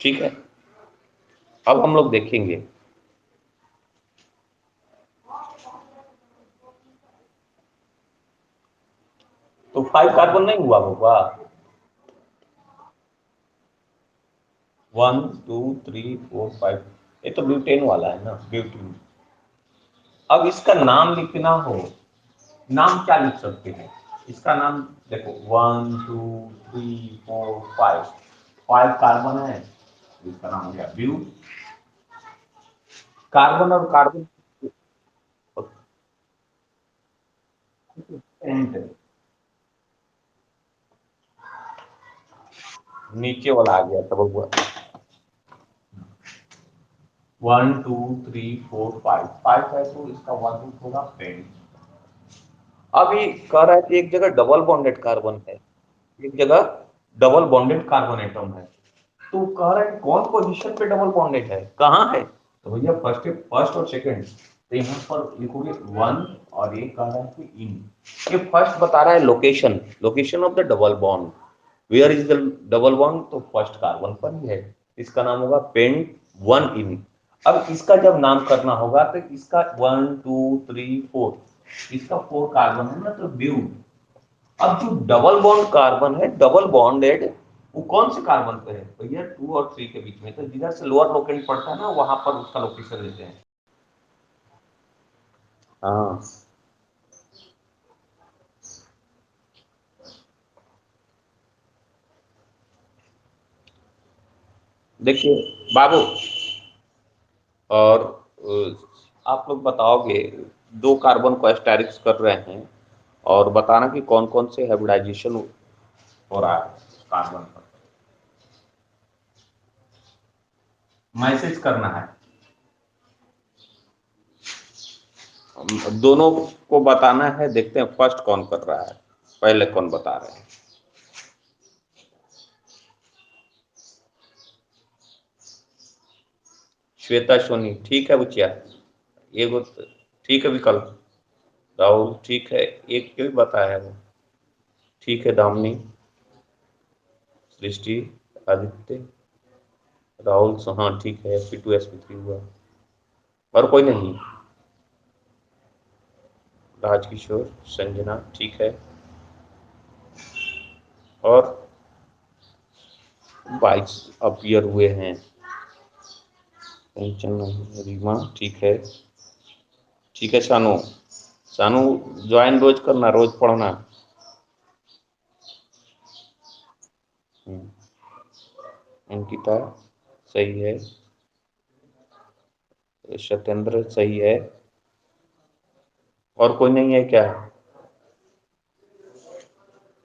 A: ठीक है। अब हम लोग देखेंगे तो 5 कार्बन नहीं हुआ होगा, 1 2 3 4 5, ये तो ब्यूटेन वाला है ना, ब्यूटीन। अब इसका नाम लिखना हो, नाम क्या लिख सकते हैं, इसका नाम देखो 1 2 3 4 5, 5 कार्बन है, इसका नाम हो गया ब्यू। कार्बन और कार्बन नीचे वाला आ गया तब हुआ 1 2 3 4 5, 5 है तो इसका 1 रूट होगा पेंट। अभी कह रहा है कि एक जगह डबल बॉन्डेड कार्बन है, एक जगह डबल बॉन्डेड कार्बन एटम है, तो कह रहा है कौन पोजीशन पे डबल बॉन्डेड है, कहाँ है, तो भैया फर्स्ट और सेकंड, तो यहाँ पर लिखोगे 1, और ये कह रहा है कि इन, ये फर्स्ट बता रहा है location, location of the double bond, where is the double bond, तो फर्स्ट कार्बन पर ही है, इसका नाम होगा पेंट 1 इन। अब इसका जब नाम करना होगा तो इसका 1 2 3 4, इसका 4 कार्बन है ना, तो ब्यू। अब जो डबल बॉन्ड कार्बन है, डबल बॉन्डेड, वो कौन से कार्बन पे है, तो ये 2 और 3 के बीच में, तो जिधर से लोअर लोकेट पड़ता है ना, वहां पर उसका लोकेशन लेते हैं। हाँ देखिए बाबू, और आप लोग बताओगे, 2 कार्बन को एस्टेरिक्स कर रहे हैं और बताना कि कौन कौन से हाइब्रिडाइजेशन हो रहा है कार्बन पर, मैसेज करना है। दोनों को बताना है, देखते हैं फर्स्ट कौन कर रहा है, पहले कौन बता रहे हैं। श्वेता सोनी, ठीक है बुचिया, ये ठीक है विकल्प। राहुल ठीक है, एक क्यों बताया वो, ठीक है। दामिनी, सृष्टि, आदित्य, राहुल, हाँ ठीक है। SP2 SP3 हुआ, और कोई नहीं। राजकिशोर, संजना, ठीक है। और 22 अपीयर हुए हैं। रीमा, ठीक है। ठीक है शानू, शानू ज्वाइन रोज करना, रोज पढ़ना। अंकिता सही है, सत्येंद्र सही है, और कोई नहीं है क्या?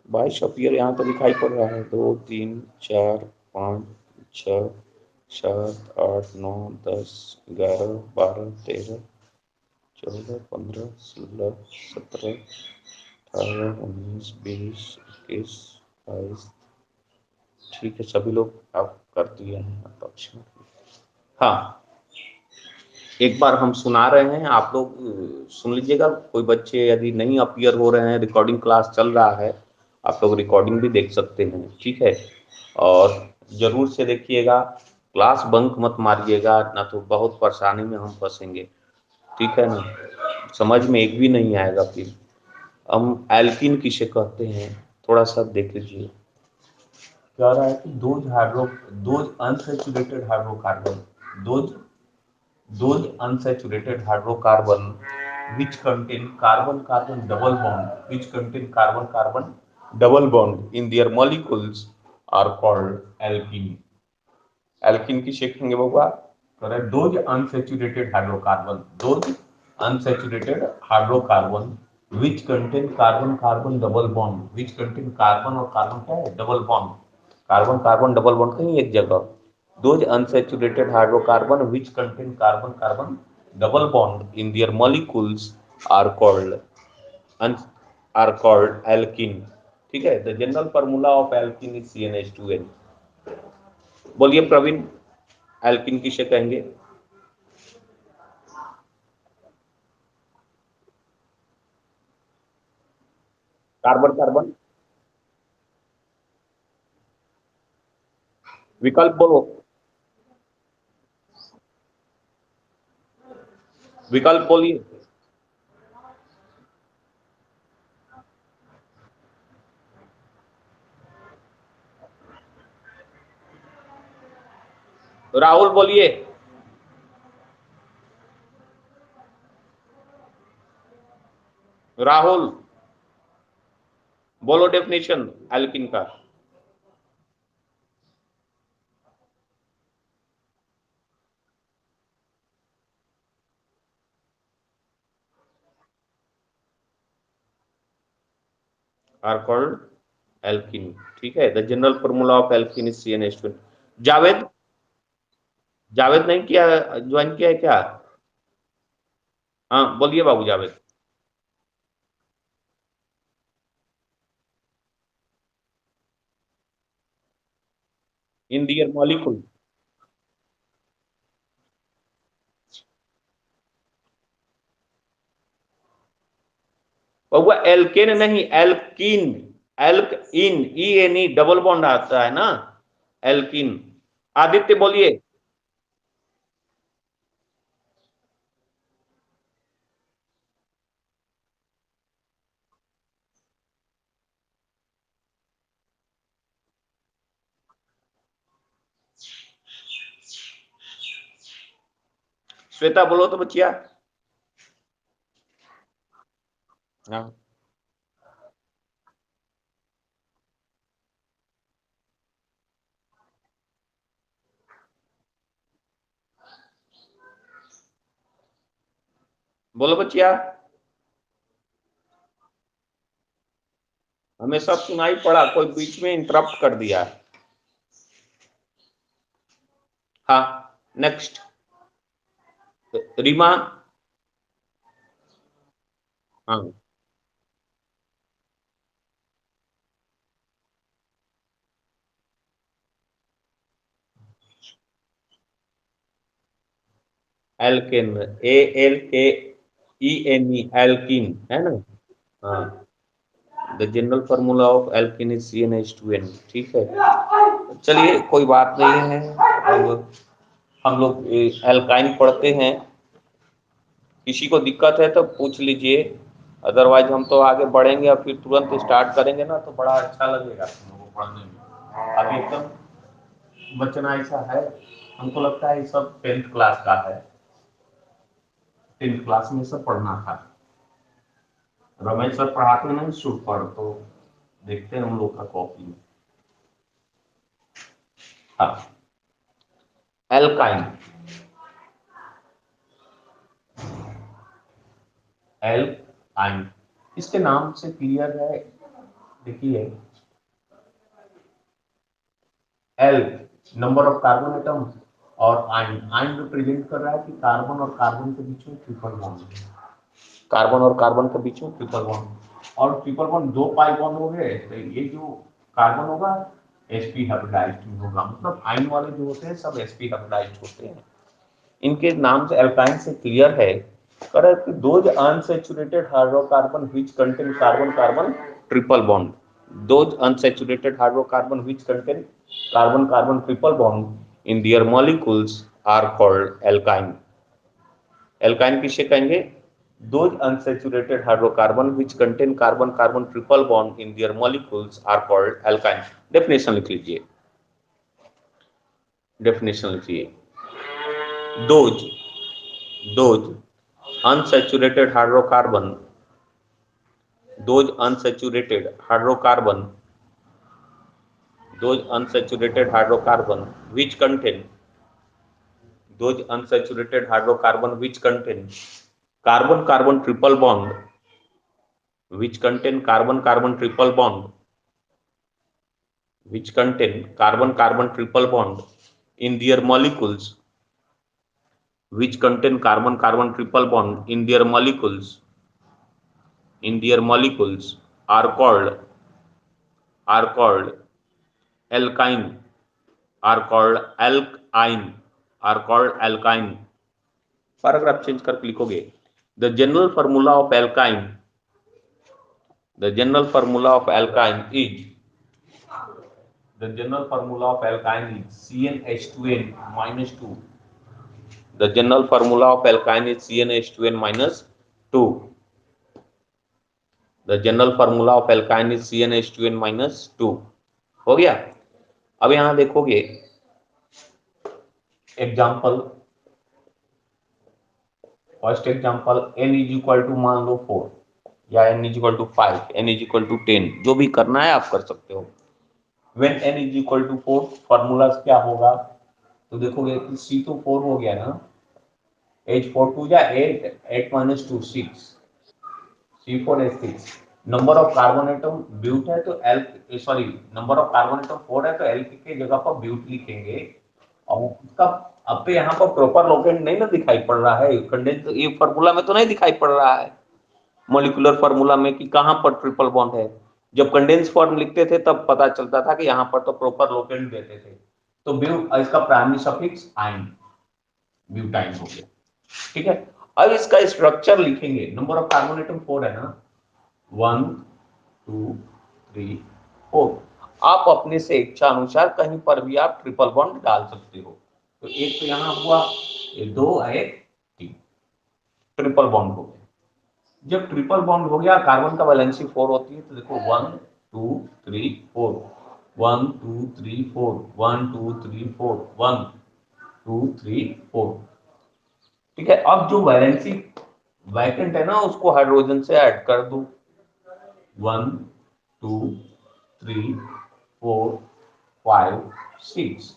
A: 22 अपीयर यहाँ तो दिखाई पड़ रहा है, 2 3 4 5 6 7 8 9 10 11 12 13 14 15 16 17 18 19 20 21 22। ठीक है, सभी लोग आप कर दिए हैं अप्रोक्सीमेटली। हाँ, एक बार हम सुना रहे हैं, आप लोग सुन लीजिएगा। कोई बच्चे यदि नहीं अपीयर हो रहे हैं, रिकॉर्डिंग क्लास चल रहा है, आप लोग रिकॉर्डिंग भी देख सकते हैं, ठीक है। और जरूर से देखिएगा, क्लास बंक मत मारिएगा, ना तो बहुत परेशानी में हम फंसेंगे, ठीक है ना। समझ में एक भी नहीं आएगा फिर। हम एल्किन किसे कहते हैं, थोड़ा सा देख लीजिए। कह रहा है कि those unsaturated hydrocarbon, those unsaturated hydrocarbon which contain carbon-carbon double bond which contain carbon-carbon double bond in their molecules are called alkene. alkene की सीखेंगे बाबा। Correct, those unsaturated hydrocarbon which contain carbon-carbon double bond which contain carbon और carbon क्या है, double bond, carbon carbon double bond कहीं एक जगह। those unsaturated hydrocarbon which contain carbon carbon double bond in their molecules are called are called alkene, ठीक है। the general formula of alkene is CnH2n। बोलिए Praveen, alkene किसे कहेंगे? Carbon carbon, विकल्प बोलो, विकल्प बोलिए। राहुल बोलिए। राहुल बोलो डेफिनेशन एल्किन का। आर कॉल्ड एल्किन, ठीक है। The general formula of alkene is CnH2। Javed, Javed नहीं किया, ज्वाइन किया है क्या? हाँ बोलिए बाबू जावेद। इन दियर मॉलिक्यूल, बाबू एल्केन नहीं, alkene, alkene, ENE double bond आता है ना, एल्किन। आदित्य बोलिए। श्वेता बोलो तो बचिया। हाँ बोलो बचिया, हमें सब सुनाई पड़ा, कोई बीच में इंटरप्ट कर दिया। हाँ नेक्स्ट, रीमा। हाँ, एल्केन, ALKENE, एल्किन है ना। हाँ, the general formula of alkene is CnH2n। ठीक है, चलिए कोई बात नहीं है। अब हम लोग एल्काइन पढ़ते हैं, किसी को दिक्कत है तो पूछ लीजिए, अदरवाइज हम तो आगे बढ़ेंगे और फिर तुरंत स्टार्ट करेंगे ना तो बड़ा अच्छा लगेगा हम लोगों को पढ़ने में। अभी एकदम बचना ऐसा है, हमको लगता है ये सब 10th क्लास का है, 10th क्लास में सब पढ़ना था। रमेश सर पढ़ाते नहीं शुरू पर, तो देखते हैं हम लोग का कॉपी में। हाँ, एल्काइन, एल्काइन इसके नाम से क्लियर है। देखिए, L number of carbon atom, और आइन, आइन रिप्रेजेंट कर रहा है कि कार्बन और कार्बन के बीच में ट्रिपल बॉन्ड है, कार्बन और कार्बन के बीच में ट्रिपल बॉन्ड, और ट्रिपल बॉन्ड दो पाई बॉन्ड हो गए तो ये जो कार्बन होगा sp हाइब्रिडाइज्ड में होगा, मतलब आइन वाले जो होते हैं सब sp हाइब्रिडाइज्ड होते हैं। इनके नाम से एल्काइन से क्लियर है, correct, those unsaturated hydrocarbon which contain carbon carbon triple bond, those unsaturated hydrocarbon which contain carbon carbon triple bond in their molecules are called alkyne. Alkyne किसे कहेंगे? those unsaturated hydrocarbon which contain carbon carbon triple bond in their molecules are called alkyne। Definition लिख लीजिए, definition लिखिए, those those unsaturated hydrocarbon, those unsaturated hydrocarbon, those unsaturated hydrocarbon which contain, those unsaturated hydrocarbon which contain carbon carbon triple bond, which contain carbon carbon triple bond, which contain carbon carbon triple bond in their molecules, which contain carbon carbon triple bond in their molecules, in their molecules are called alkyne, are called alkyne, are called alkyne। Paragraph change करके लिखोगे, the general formula of alkyne, the general formula of alkyne is, the general formula of alkyne is CnH2n minus 2। The general formula of alkyne is CnH2n minus 2। The general formula of alkyne is CnH2n minus 2। हो गया। अब यहां देखोगे example, first example, n is equal to मान लो 4 या n is equal to 5, n is equal to 10, जो भी करना है आप कर सकते हो। when n is equal to 4 formula क्या होगा, तो देखोगे कि C तो 4 हो गया ना, H4 2 या 8, 8 minus 2 6, C4H6। Number of carbon atom but है तो एल, sorry, number of carbon atom 4 है तो एल की जगह पर ब्यूट लिखेंगे। और उसका अब पे यहाँ पर प्रॉपर लोकेट नहीं ना दिखाई पड़ रहा है, कंडेंस ये फार्मूला में तो नहीं दिखाई पड़ रहा है, मॉलिक्यूलर फार्मूला में कि कहाँ पर ट्रिपल बॉन्ड है। जब कंडेंस फॉर्म लिखते थे तब पता चलता था कि यहाँ पर तो प्रॉपर लोकेट देते थे। तो ब्यूट, इसका प्राइमरी सफिक्स आइन, ब्यूटाइन हो गया। ठीक है, अब इसका स्ट्रक्चर लिखेंगे, नंबर ऑफ कार्बन एटम 4 है ना, 1 2 3 4। आप अपने से इच्छा अनुसार कहीं पर भी आप ट्रिपल बॉन्ड डाल सकते हो। तो एक तो यहां हुआ, ये 2 1 3, ट्रिपल बॉन्ड हो गया। जब ट्रिपल बॉन्ड हो गया, कार्बन का वैलेंसी 4 होती है, तो देखो 1 2 3 4, 1 2 3 4, 1 2 3 4, 1 2 3 4। ठीक है, अब जो वैलेंसी वैकेंट है ना उसको हाइड्रोजन से ऐड कर दो, 1 2 3 4 5 6,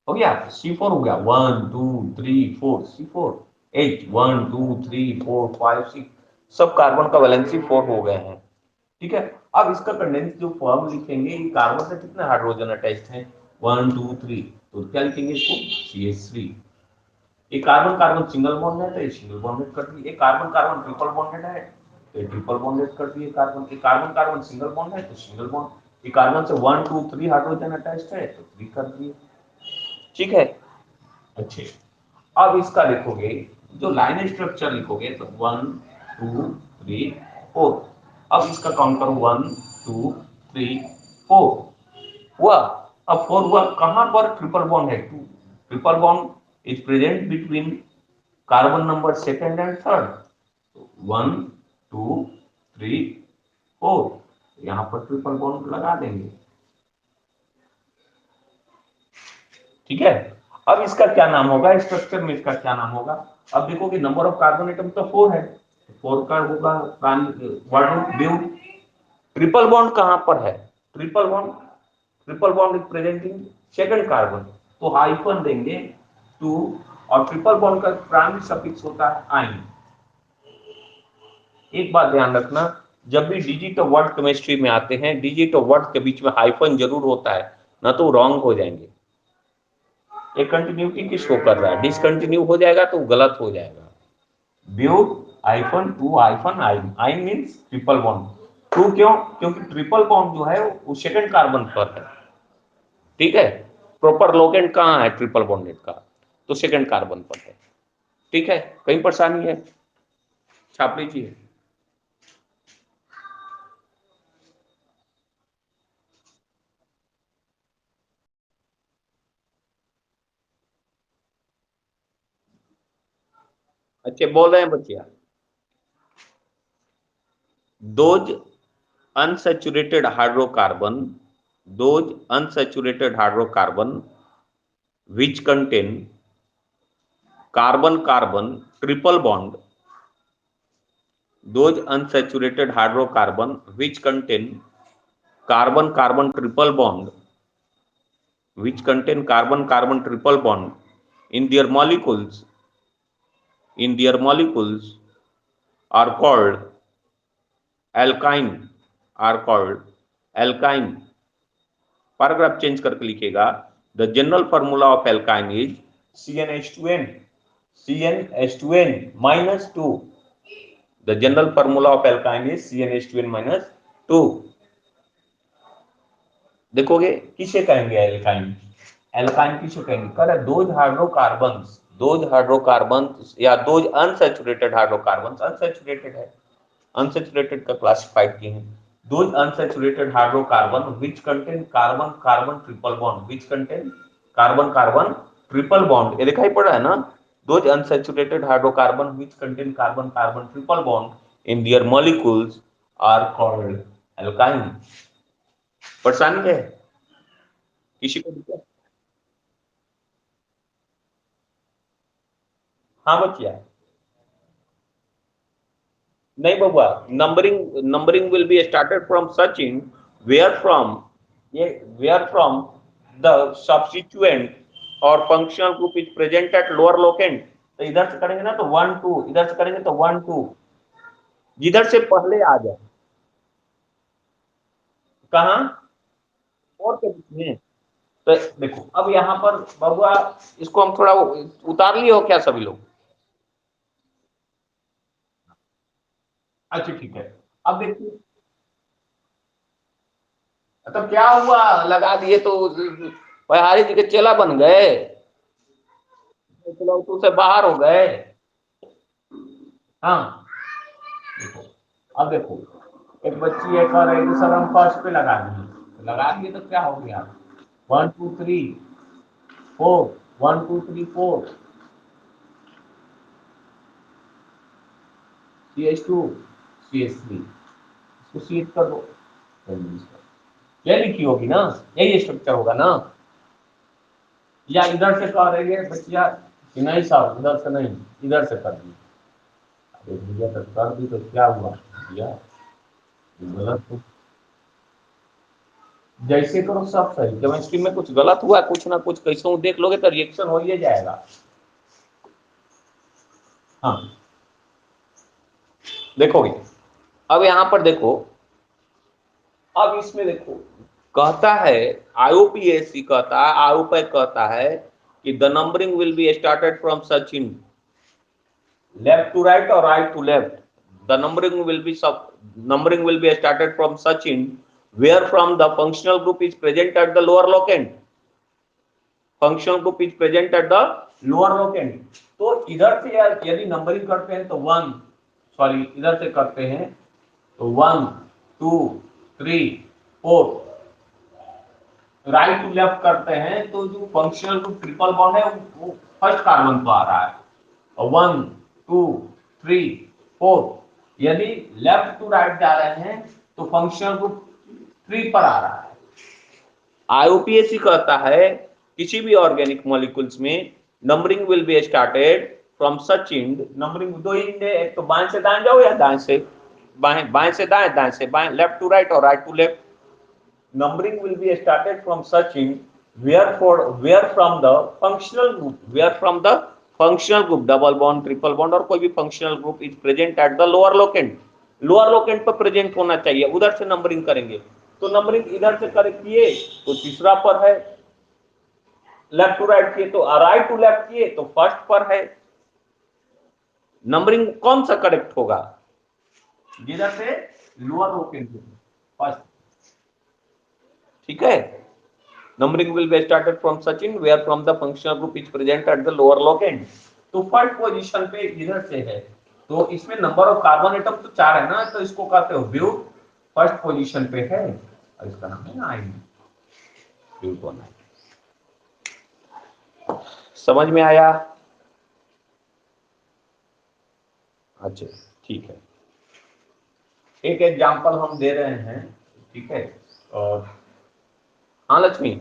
A: हो गया। C4 हो गया, 1 2 3 4, C4 8, 1 2 3 4 5 6, सब कार्बन का वैलेंसी 4 हो गए हैं। ठीक है, अब इसका कंडेंस जो फॉर्म लिखेंगे, ये कार्बन से कितने हाइड्रोजन अटैच्ड हैं, 1 2 3, तो क्या लिखेंगे इसको, CH3। ये कार्बन कार्बन सिंगल बॉन्ड है तो ये सिंगल बॉन्डेड कर दिए, ये कार्बन कार्बन ट्रिपल बॉन्डेड है तो ट्रिपल बॉन्ड ऐड कर दिए कार्बन की, कार्बन कार्बन सिंगल बॉन्ड है तो सिंगल बॉन्ड, ये कार्बन से 1 2 3 हाइड्रोजन अटैच्ड है तो 3 कर दिए, ठीक है। अच्छे, अब इसका लिखोगे, जो लाइन स्ट्रक्चर लिखोगे तो 1 2 3 4, अब इसका काउंट करो 1 2 3 4 हुआ। अब 4 हुआ, कहां पर ट्रिपल बॉन्ड है, 2, triple bond is present between carbon number second and third, 1 2 3 4, यहां पर ट्रिपल बॉन्ड लगा देंगे, ठीक है। अब इसका क्या नाम होगा, स्ट्रक्चर में इसका क्या नाम होगा, अब देखो कि नंबर ऑफ कार्बन एटम तो 4 है, 4 का होगा ब्यूट, ट्रिपल बॉन्ड कहां पर है, triple bond, triple bond is present in second carbon, तो हाइफन देंगे 2, और ट्रिपल बॉन्ड का प्राइमरी सफिक्स होता है आइन। एक बात ध्यान रखना, जब भी डिजिट और वर्ड केमिस्ट्री में आते हैं, डिजिट और वर्ड के बीच में हाइफन जरूर होता है, ना तो रॉन्ग हो जाएंगे। एक कंटिन्यूटी की शो कर रहा है, डिसकंटिन्यू हो जाएगा तो गलत हो जाएगा। ब्यूट हाइफन 2 हाइफन आइन, आइन मींस ट्रिपल बॉन्ड, 2 क्यों, क्योंकि ट्रिपल बॉन्ड जो है वो सेकंड कार्बन पर है, ठीक है। प्रॉपर लोकेंट कहाँ है ट्रिपल बॉन्डेड का, तो सेकंड कार्बन पर है, ठीक है। कहीं परेशानी है, छाप लीजिए। अच्छे बोल रहे हैं बच्चिया, those unsaturated hydrocarbon, those unsaturated hydrocarbon which contain carbon carbon triple bond, those unsaturated hydrocarbon which contain carbon carbon triple bond, which contain carbon carbon triple bond in their molecules, in their molecules are called alkyne, are called alkyne, paragraph change करके लिखेगा, the general formula of alkyne is CnH2n, CnH2n minus 2, the general formula of alkyne is CnH2n minus 2। देखोगे किसे कहेंगे alkyne, alkyne किसे कहेंगे, कह those hydrocarbons, those hydrocarbons या those unsaturated hydrocarbons, unsaturated है, अनसैचुरेटेड का क्लासिफाइड किए हैं, those unsaturated hydrocarbon which contain carbon carbon triple bond, which contain carbon carbon triple bond, ये दिखाई पड़ रहा है ना, those unsaturated hydrocarbon which contain carbon carbon triple bond in their molecules are called alkyne। परेशानी है किसी को दिक्कत, हाँ बच्चिया, नहीं बबुआ, numbering, numbering will be started from such in where from, ये वेयर फ्रॉम द सब्स्टिट्यूएंट और functional group is present at lower locant, तो इधर से करेंगे ना तो 1 2, इधर से करेंगे तो 1 2, जिधर से पहले आ जाए, कहां और के बीच में, तो देखो अब यहां पर बबुआ, इसको हम थोड़ा उतार लिए हो क्या सभी लोग, अच्छा ठीक है। अब देखिए, तो क्या हुआ, लगा दिए तो बिहारी जी के चेला बन गए, तो से बाहर हो गए, हाँ देखो, अब देखो एक बच्ची है कह रही है सर हम फर्स्ट पे लगा दिए तो क्या हो गया, 1 2 3 4, 1 2 3 4, CH2 CH3, इसको सीट कर दो, ये लिखी होगी ना, यही स्ट्रक्चर होगा ना, या इधर से कह रही है बच्चिया कि नहीं साहब इधर से नहीं, इधर से कर दी, अरे भैया तो कर दी तो क्या हुआ भैया, गलत हो, जैसे करो सब सही, केमिस्ट्री में कुछ गलत हुआ कुछ ना कुछ कैसे देख लोगे तो रिएक्शन हो ही जाएगा, हाँ देखोगे। अब यहां पर देखो, अब इसमें देखो कहता है IUPAC कहता है, IUPAC कहता है कि the numbering will be started from such in left to right और right to left, The numbering will be started from such end where from the functional group is present at the lower locant. Functional group is present at the lower locant. तो इधर से यदि numbering करते हैं तो इधर से करते हैं तो 1 2 3 4 राइट टू लेफ्ट करते हैं तो जो फंक्शनल ग्रुप ट्रिपल बॉन्ड है वो फर्स्ट कार्बन पर आ रहा है, और 1 2 3 4 यदि लेफ्ट टू राइट जा रहे हैं तो फंक्शनल ग्रुप 3 पर आ रहा है। आईयूपीएसी कहता है किसी भी ऑर्गेनिक मॉलिक्यूल्स में numbering will be started from such and, numbering दो एंड है, एक तो बाएं से दाएं जाओ या दाएं से बाएं, बाएं से दाएं, दाएं से बाएं, लेफ्ट टू राइट और right to left. Numbering will be started from such in where from the functional group double bond triple bond और कोई भी functional group is present at the lower locant, lower locant पर present होना चाहिए, उधर से numbering करेंगे। तो नंबरिंग इधर से किए तो तीसरा पर है, लेफ्ट टू राइट किए तो राइट टू लेफ्ट किए तो फर्स्ट पर है। नंबरिंग कौन सा करेक्ट होगा? जिधर से लोअर लॉकेंट फर्स्ट, ठीक है। Numbering will be started from such in where from the functional group is present at the lower locant. तो फर्स्ट पोजीशन पे इधर से है, तो इसमें नंबर ऑफ कार्बन एटम तो 4 है ना, तो इसको कहते हो ब्यूट, फर्स्ट पोजीशन पे है और इसका नाम है आयन, ब्यूट। समझ में आया? अच्छा ठीक है, एक एग्जांपल हम दे रहे हैं, ठीक है। और हाँ लक्ष्मी,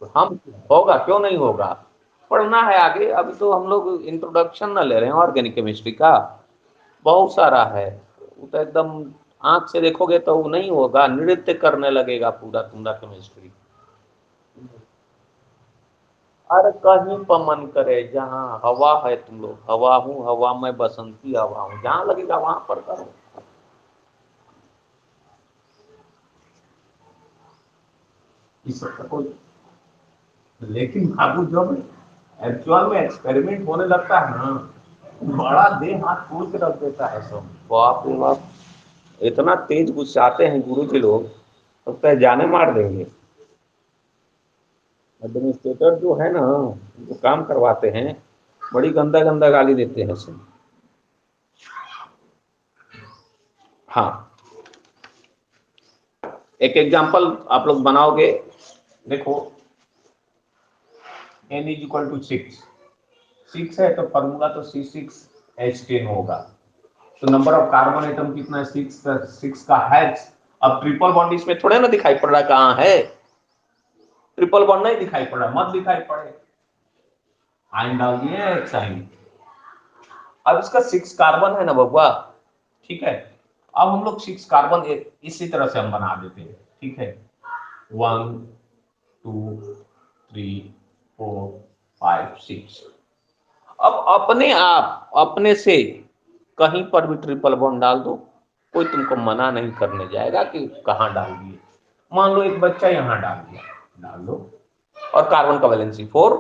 A: तो हम होगा क्यों नहीं होगा, पढ़ना है आगे। अभी तो हम लोग इंट्रोडक्शन ना ले रहे हैं ऑर्गेनिक केमिस्ट्री का, बहुत सारा है, वो तो एकदम आंख से देखोगे तो वो नहीं होगा, नृत्य करने लगेगा पूरा तुम्हारा केमिस्ट्री। अरे कहीं पर मन करे, जहाँ हवा है, तुम लोग हवा हूँ, हवा में बसंती हवा हूँ, जहाँ लगेगा वहां पर करो। लेकिन बाबू जब एक्चुअल में एक्सपेरिमेंट होने लगता है ना, बड़ा देह हाथ खोल के रख देता है सब। बाप रे बाप, इतना तेज गुस्साते हैं गुरु जी लोग, तो जाने मार देंगे। एडमिनिस्ट्रेटर जो है ना, जो काम करवाते हैं, बड़ी गंदा गंदा गाली देते हैं सब। हाँ, एक एग्जांपल आप लोग बनाओगे, देखो n इज इक्वल टू 6 है तो फॉर्मूला तो C6H10 होगा। तो नंबर ऑफ कार्बन एटम कितना है? 6 का हैश। अब ट्रिपल बॉन्ड इसमें थोड़े ना दिखाई पड़ रहा कहाँ है, ट्रिपल बॉन्ड नहीं दिखाई पड़ रहा, मत दिखाई पड़े, आयन डाल दिए एक साइन। अब इसका 6 कार्बन है ना बबुआ, ठीक है। अब हम लोग 6 कार्बन इसी तरह से हम बना देते हैं, ठीक है। 1 2 3 4 5 6। अब अपने आप अपने से कहीं पर भी ट्रिपल बॉन्ड डाल दो, कोई तुमको मना नहीं करने जाएगा कि कहाँ डाल दिए। मान लो एक बच्चा यहाँ डाल दिया, डाल दो। और कार्बन का वैलेंसी 4,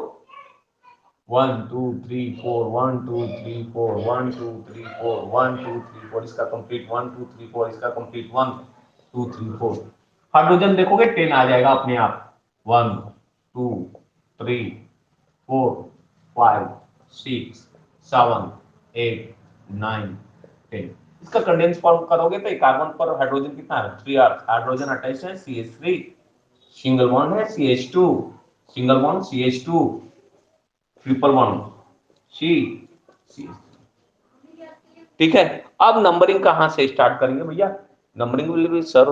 A: 1 2 3 4 1 2 3 4 1 2 3 4 1 2 3 4, इसका कंप्लीट 1 2 3 4, इसका कंप्लीट 1 2 3 4। हाइड्रोजन देखोगे 10 आ जाएगा अपने आप, 1 2 3 4 5 6 7 8 9 10। इसका कंडेंस फॉर्म करोगे तो कार्बन पर हाइड्रोजन कितना है? 3 हाइड्रोजन अटैच है, CH3, सिंगल बॉन्ड है CH2, single bond CH2, triple bond C, ठीक है। अब नंबरिंग कहां से स्टार्ट करेंगे भैया? नंबरिंग विल बी, सर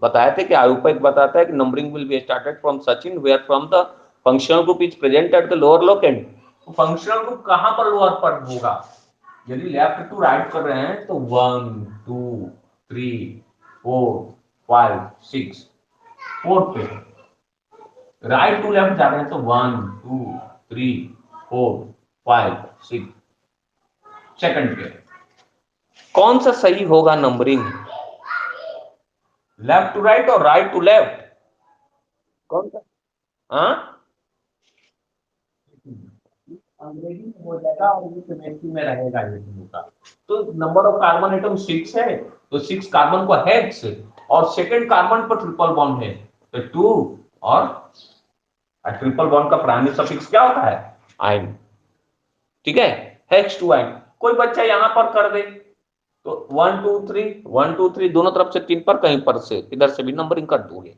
A: बताए थे कि आयुपैक बताता है कि numbering will be started from such in where from the functional group is present at the lower locant. Functional group कहां पर लोअर पर होगा? यदि लेफ्ट टू राइट कर रहे हैं तो 1 2 3 4 5 6, 4 पे। राइट टू लेफ्ट जा रहे हैं तो 1 2 3 4 5 6, सेकंड पे। कौन सा सही होगा नंबरिंग? लेफ्ट टू राइट और राइट टू लेफ्ट, कौन सा? हाँ अंग्रेजी में हो जाएगा और ये केमिस्ट्री में रहेगा ये तीनों का। तो नंबर ऑफ कार्बन एटम 6 है, तो 6 कार्बन को हेक्स, और सेकंड कार्बन पर ट्रिपल बॉन्ड है तो 2, और ट्रिपल बॉन्ड का प्राइमरी सफिक्स क्या होता है? आइन। ठीक है, हेक्स टू आइन। कोई बच्चा यहां पर कर दे तो 1 2 3 1 2 3 दोनों तरफ से 3 पर, कहीं पर से इधर से भी नंबरिंग कर दोगे,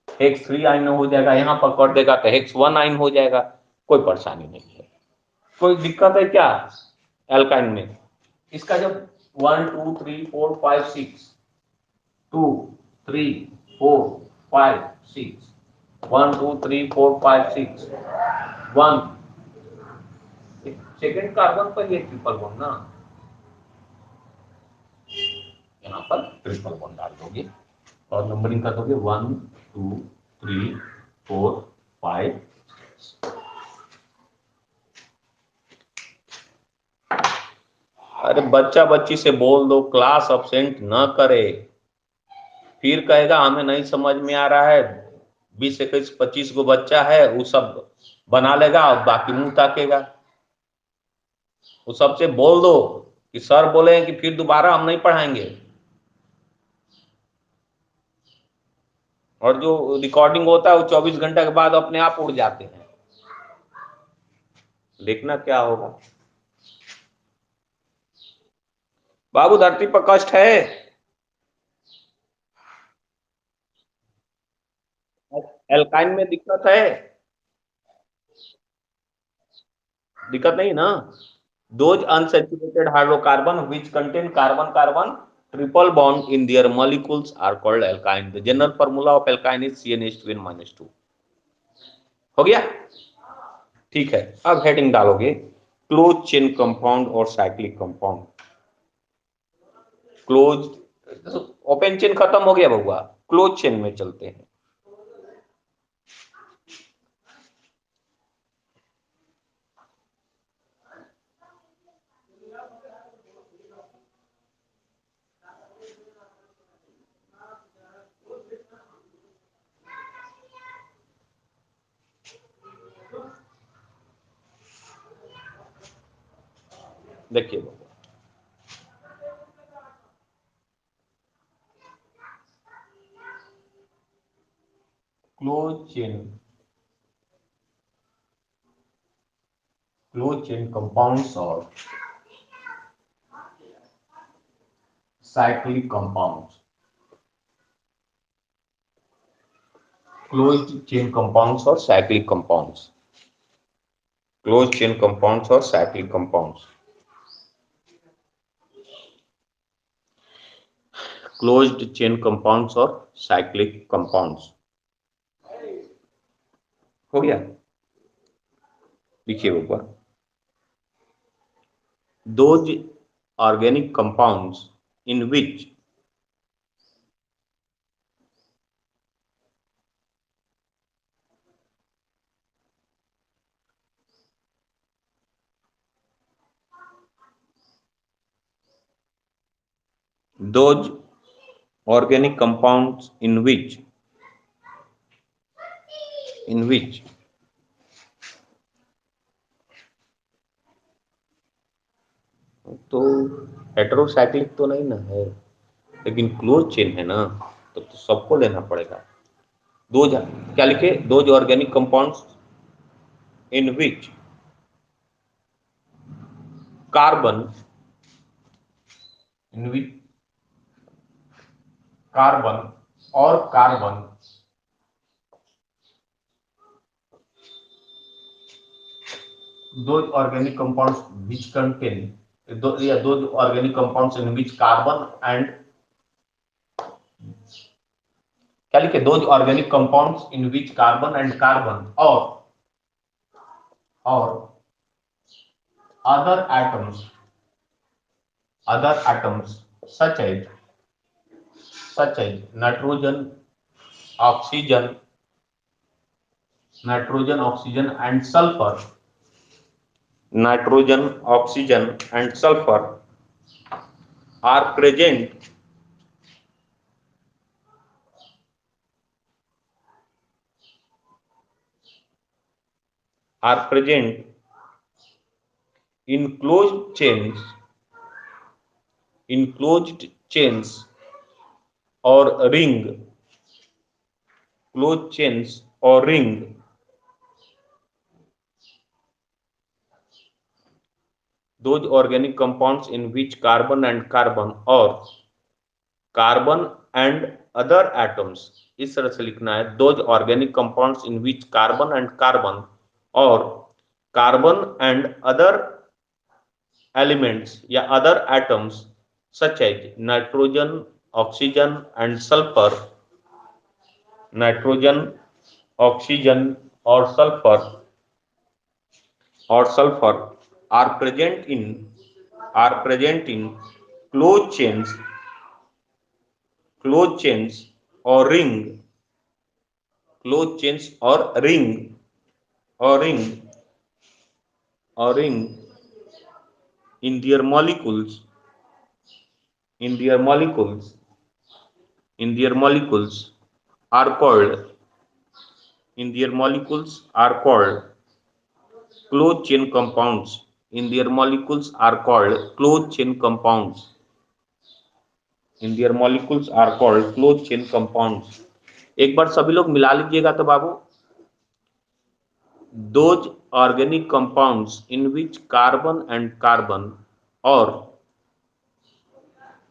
A: हेक्स 3 आइन हो जाएगा, यहां पर कर देगा तो हेक्स 1 आइन हो जाएगा, कोई परेशानी नहीं है। कोई दिक्कत है क्या एल्काइन में? इसका जब 1 2 3 4 5 6 2 3 4 5 6 1 2 3 4 5 6 1 सेकेंड कार्बन पर ये ट्रिपल बॉन्ड ना, यहाँ पर ट्रिपल बॉन्ड डाल दोगे और नंबरिंग कर दोगे 1 2 3 4 5। अरे बच्चा बच्ची से बोल दो क्लास अब्सेंट न करे, फिर कहेगा हमें नहीं समझ में आ रहा है, 20 21 25 गो बच्चा है, वो सब बना लेगा और बाकी मुंह ताकेगा। वो सबसे बोल दो कि सर बोले कि फिर दोबारा हम नहीं पढ़ाएंगे, और जो रिकॉर्डिंग होता है वो 24 घंटे के बाद अपने आप उड़ जाते हैं। देखना क्या होगा। बाबू धरती पर कष्ट है? एल्काइन में दिक्कत है? दिक्कत नहीं ना? Those unsaturated hydrocarbon which contain carbon carbon triple bond in their molecules are called alkyne. The general formula of alkyne is CnH2n minus 2। हो गया? ठीक है, अब हेडिंग डालोगे क्लोज चेन कंपाउंड और cyclic compound. Close, open chain खत्म हो गया बउआ, क्लोज चेन में चलते हैं। देखिए बउआ, क्लोज चेन कंपाउंड्स और cyclic compounds. Closed chain compounds और cyclic compounds. Close chain compounds और cyclic compounds. Closed chain compounds और साइक्लिक कंपाउंड्स। हो गया? लिखिए ऊपर, those organic compounds in which those organic compounds in which तो हेटेरोसाइक्लिक तो नहीं ना है, लेकिन क्लोज चेन है ना, तो सबको लेना पड़ेगा। दो क्या लिखे? दो organic compounds in which carbon in which carbon और कार्बन दो ऑर्गेनिक कंपाउंड्स विच कंटेन दो organic compounds in which carbon and क्या लिखे? दो organic compounds in which carbon and carbon और other atoms such as oxygen and sulfur are present in closed chains or ring, closed chains or ring, those organic compounds in which carbon and carbon or carbon and other atoms, इस तरह से लिखना है, those organic compounds in which carbon and carbon or carbon and other elements या other atoms such as nitrogen, oxygen and sulfur, nitrogen, oxygen or sulfur are present in closed chains or ring, closed chains or ring in their molecules are called closed chain compounds. In their molecules are called closed chain compounds. In their molecules are called closed chain compounds. एक बार सभी लोग मिला लीजिएगा तो बाबू, those organic compounds in which carbon and carbon or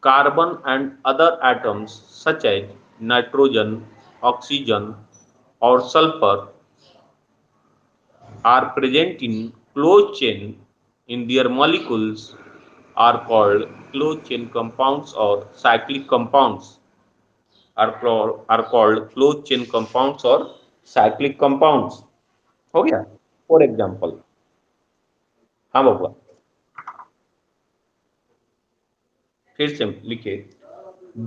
A: carbon and other atoms such as nitrogen, oxygen or sulfur are present in closed chain in their molecules are called closed chain compounds or cyclic compounds, are called closed chain compounds or cyclic compounds. हो गया? For example, हाँ बाबू, फिर से लिखिए,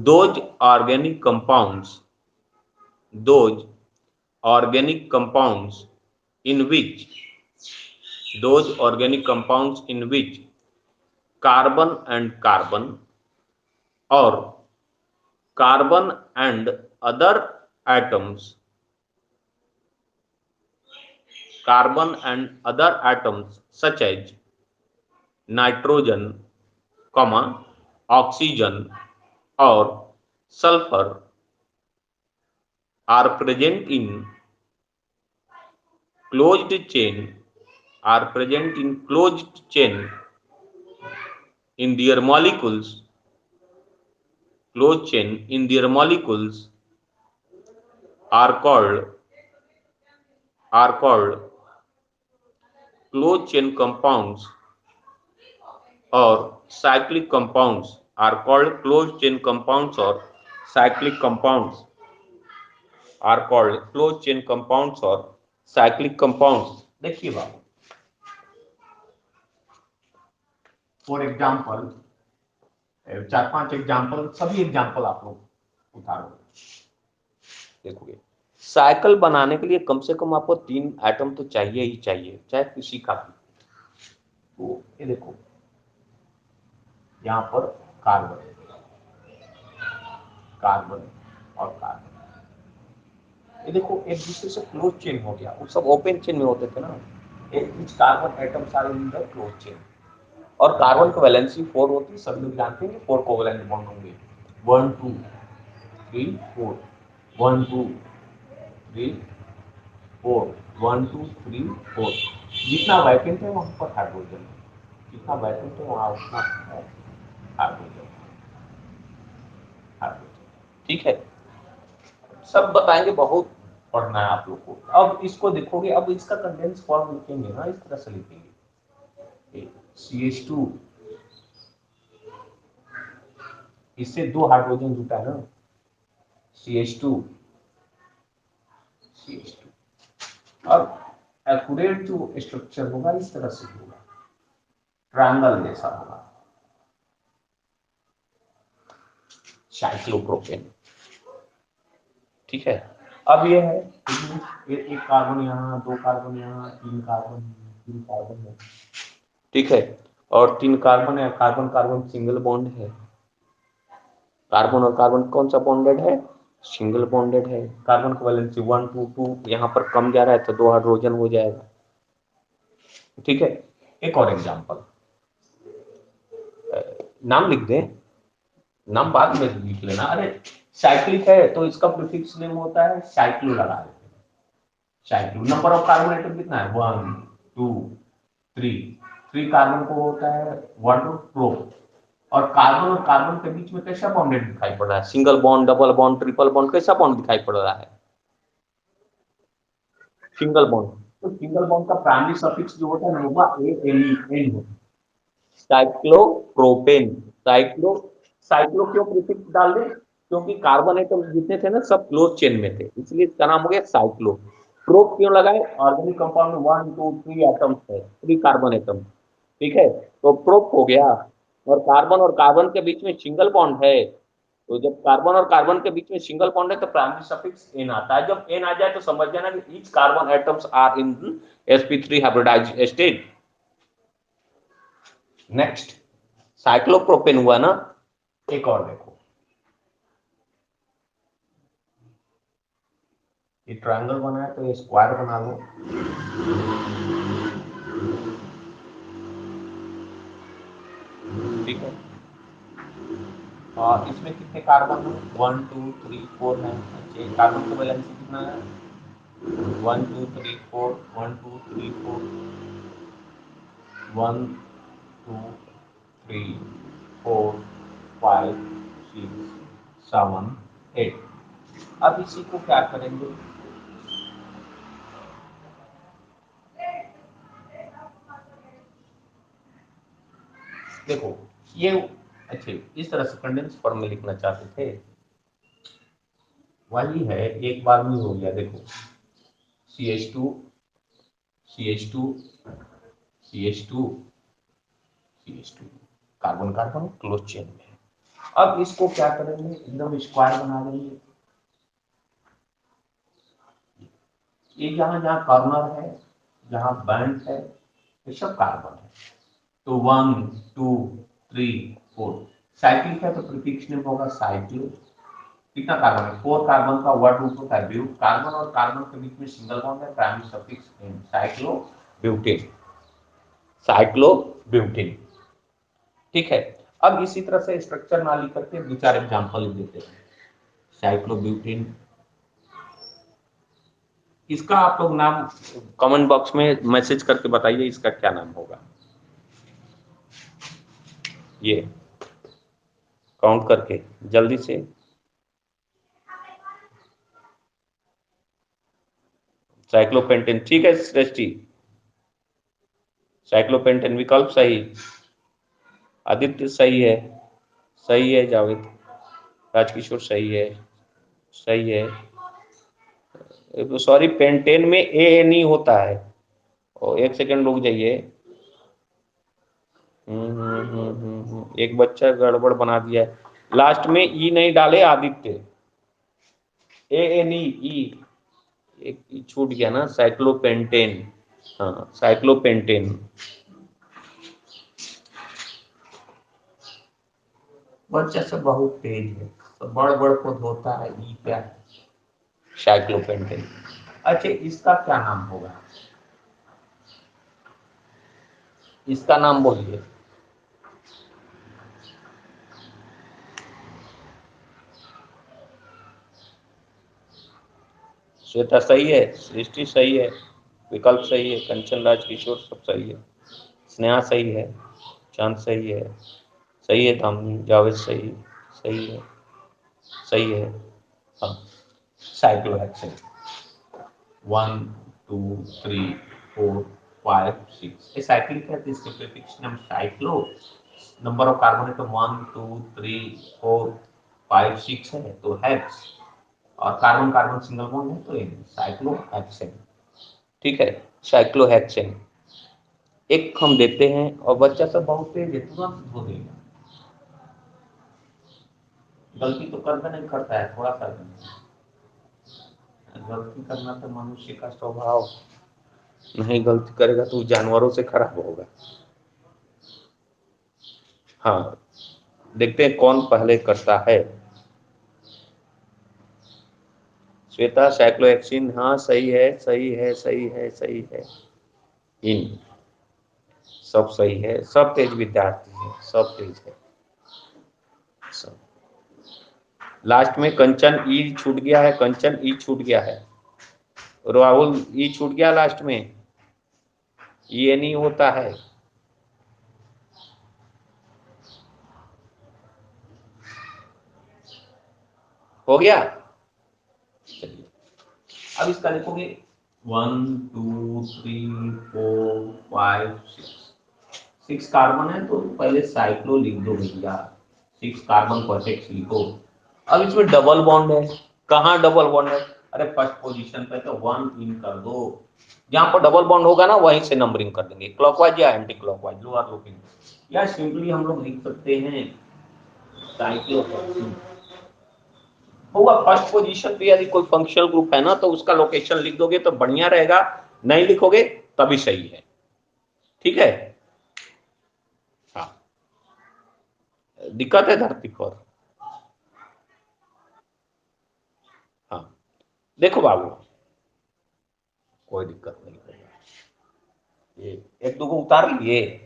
A: those organic compounds in which carbon and carbon or carbon and other atoms such as nitrogen, oxygen or sulfur are present in closed chain in their molecules are called closed chain compounds or cyclic compounds, are called closed chain compounds or cyclic compounds, are called closed chain compounds or cyclic compounds. देखिए बाबू, for example, 4-5 example, सभी example आप लोग उतारोगे, देखोगे cycle बनाने के लिए कम से कम आपको 3 एटम तो चाहिए ही चाहिए, चाहे किसी का भी। तो ये देखो, यहाँ पर कार्बन और कार्बन, ये देखो एक दूसरे से क्लोज चेन हो गया, वो सब ओपन चेन में होते थे ना, एक बीच carbon atoms are in the close chain, और कार्बन की वैलेंसी 4 होती है, सब लोग जानते हैं, 4 कोवैलेंट बॉन्ड होंगे, 1 2 3 4, 1 2 3 4, 1 2 3 4, जितना वैकेंट है वहां पर हाइड्रोजन, जितना वैकेंट है वहां उतना हाइड्रोजन, ठीक है, सब बताएंगे, बहुत पढ़ना है आप लोग को। अब इसको देखोगे, अब इसका कंडेंस फॉर्म लिखेंगे ना, इस तरह से लिखेंगे, CH2, इससे 2 हाइड्रोजन जुटा है ना, CH2, अब एक्यूरेट जो स्ट्रक्चर होगा इस तरह से होगा, ट्रायंगल जैसा होगा, साइक्लोप्रोपेन, ठीक है। अब ये है, एक कार्बन यहाँ, 2 कार्बन यहाँ, 3 कार्बन है, ठीक है, और 3 कार्बन है, कार्बन कार्बन सिंगल बॉन्ड है, कार्बन और कार्बन कौन सा बॉन्डेड है, सिंगल बॉन्डेड है, कार्बन की वैलेंसी 1 2 2, यहाँ पर कम जा रहा है तो 2 हाइड्रोजन हो जाएगा, ठीक है। एक और एग्जांपल, नाम लिख दें, नाम बाद में लिख लेना। अरे साइक्लिक है तो इसका प्रीफिक्स नेम होता है साइक्लो, लगा देते हैं cyclo. Number of carbon atom कितना है 1 2 3 कार्बन को होता है 1 प्रो। और कार्बन के बीच में कैसा बॉन्डेड दिखाई पड़ रहा है, single bond, double bond, triple bond, कैसा बॉन्ड दिखाई पड़ रहा है, सिंगल बॉन्ड। तो सिंगल बॉन्ड का प्राइमरी सफिक्स जो होता है वो एन होता है, साइक्लोप्रोपेन। साइक्लो साइक्लो क्यों प्रीफिक्स डाल दें, क्योंकि कार्बन एटम जितने थे ना सब क्लोज चेन में थे, इसलिए इसका नाम हो गया साइक्लो। प्रोप क्यों लगाए, ऑर्गेनिक कंपाउंड में 1 2 3 एटम्स है, 3 कार्बन एटम, ठीक है, तो प्रोप हो गया। और कार्बन के बीच में सिंगल बॉन्ड है, तो जब कार्बन और कार्बन के बीच में सिंगल बॉन्ड है तो प्राइमरी सफिक्स एन आता है। जब एन आ जाए तो समझ जाना कि each carbon atoms are in sp3 hybridized state. Next cyclopropane हुआ ना। एक और देखो, ये ट्रायंगल बना है तो ये स्क्वायर बना लो। ठीक है, और इसमें कितने कार्बन है 1 2 3 4 है। अच्छा, कार्बन का वैलेंसी कितना है 1 2 3 4 1 2 3 4 1 2 3 4 5 6 7 8। अब इसी को क्या करेंगे, देखो ये, अच्छा इस तरह से कंडेंस फॉर्म में लिखना चाहते थे, वही है, एक बार में हो गया। देखो CH2 CH2 CH2 CH2, carbon carbon close chain में है। अब इसको क्या करेंगे, एकदम स्क्वायर बना देंगे। ये जहां जहां कॉर्नर है, जहां बैंड है, ये सब कार्बन है। तो 1 2 3 4 साइक्लिक है तो प्रीफिक्स नेम होगा साइक्लो। कितना कार्बन है 4 कार्बन का वर्ड रूप होता है ब्यूट। कार्बन और कार्बन के बीच में सिंगल बॉन्ड है, primary suffix ane, cyclobutane, cyclobutane. ठीक है, अब इसी तरह से स्ट्रक्चर ना लिख करके दो चार एग्जांपल देते हैं। साइक्लोब्यूटेन, इसका आप लोग नाम कमेंट बॉक्स में मैसेज करके बताइए इसका क्या नाम होगा, ये काउंट करके जल्दी से। साइक्लोपेंटेन, ठीक है सृष्टि, साइक्लोपेंटेन विकल्प सही, आदित्य सही है, सही है जावेद, राजकिशोर सही है, सही है। सॉरी पेंटेन में ए एन ई होता है, और एक सेकंड रुक जाइए। एक बच्चा गड़बड़ बना दिया है, लास्ट में ई नहीं डाले आदित्य, ए एन ई, एक ई छूट गया ना, साइक्लोपेंटेन। हाँ साइक्लोपेंटेन। बच्चा सब बहुत तेज है, तो बड़ बड़ को होता है ई क्या है, साइक्लोपेंटेन। अच्छा इसका क्या नाम होगा, इसका नाम बोलिए। श्वेता सही है, सृष्टि सही है, विकल्प सही है, कंचन राज किशोर सब सही है, स्नेहा सही है, चांद सही है, सही है धामनी, जावेद सही, सही है, सही है। हाँ साइक्लोहेक्सेन 1 2 3 4 5 6, ये साइक्लिक है तो इसके prefix name cyclo. Number of carbon है तो 1 2 3 4 5 6 है तो हेक्स, और कार्बन कार्बन सिंगल बॉन्ड है तो साइक्लोहेक्सेन। ठीक है, साइक्लोहेक्सेन। एक हम देते हैं, और बच्चा सब बहुत तेज है, तुरंत धो देगा, गलती तो करता नहीं करता है, थोड़ा सा गलती करना तो मनुष्य का स्वभाव, नहीं गलती करेगा तो जानवरों से खराब होगा। हाँ देखते हैं कौन पहले करता है। श्वेता साइक्लोहेक्सिन, हाँ सही है, सही है, सही है, सही है, इन सब सही है, सब तेज विद्यार्थी है, सब तेज है। लास्ट में कंचन ई छूट गया है, कंचन ई छूट गया है, राहुल ई छूट गया लास्ट में, ये नहीं होता है। हो गया। चलिए अब इसका लिखोगे 1 2 3 4 5 6 कार्बन है तो पहले साइक्लो लिख दो भैया, 6 कार्बन पर 6 लिखो। अब इसमें डबल बॉन्ड है, कहाँ डबल बॉन्ड है? अरे फर्स्ट पोजीशन पे तो 1 इन कर दो, जहां पर डबल बॉन्ड होगा ना वहीं से नंबरिंग कर देंगे, क्लॉकवाइज या एंटी क्लॉकवाइज, लो आर लुकिंग। या सिंपली हम लोग लिख सकते हैं साइक्लोहेक्सीन होगा फर्स्ट पोजीशन पे। यदि कोई फंक्शनल ग्रुप है ना तो उसका लोकेशन लिख दोगे तो बढ़िया रहेगा, नहीं लिखोगे तभी सही है, ठीक है। हाँ दिक्कत है धरती पर। हाँ देखो बाबू कोई दिक्कत नहीं होगा, ये एक दो को उतार लिए।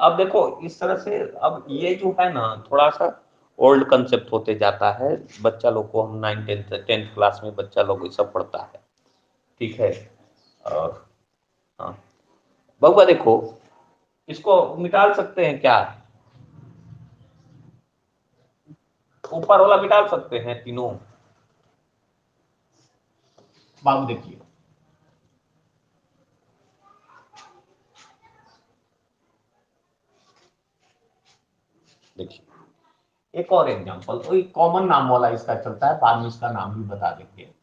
A: अब देखो इस तरह से, अब ये जो है ना थोड़ा सा ओल्ड कंसेप्ट होते जाता है, बच्चा लोग को हम 9 10th क्लास में बच्चा लोग ये सब पढ़ता है, ठीक है। और हाँ बउआ देखो इसको मिटाल सकते हैं क्या? ऊपर वाला मिटाल सकते हैं तीनों। बाबू देखिए देखिए एक और एग्जांपल, तो एक कॉमन नाम वाला इसका चलता है, बाद में इसका नाम भी बता देंगे।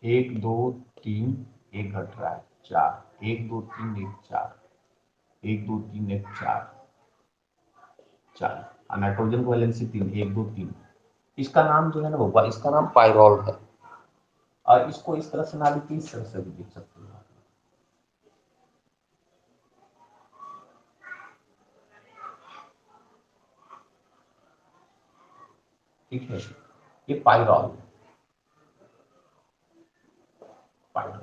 A: एक दो तीन, एक घट रहा है 4, 1 2 3 1 4, 1 2 3 1 4 4, नाइट्रोजन को वैलेंसी 3 1 2 3। इसका नाम जो है ना बाबा, इसका नाम पायरोल है, और इसको इस तरह से ना लिख के इस तरह से भी लिख सकते हो, ठीक है। ये पायरोल, पायरोल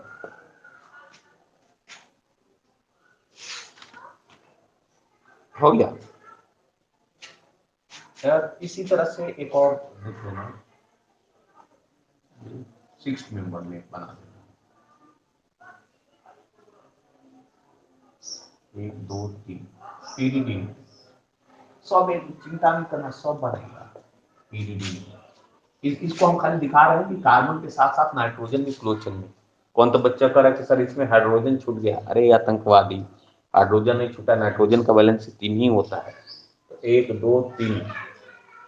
A: हो गया। यार इसी तरह से एक और लिख लेना, 6 मेंबर में बना देना, 1 2 3 पीरीडीन, सब एक चिंता नहीं करना, सब बनेगा पीरीडीन। इसको हम खाली दिखा रहे हैं कि कार्बन के साथ साथ नाइट्रोजन भी क्लोज चल में। कौन तो बच्चा कह रहा है कि सर इसमें हाइड्रोजन छूट गया, अरे आतंकवादी, हाइड्रोजन नहीं छूटा, नाइट्रोजन का बैलेंस 3 ही होता है, तो 1 2 3,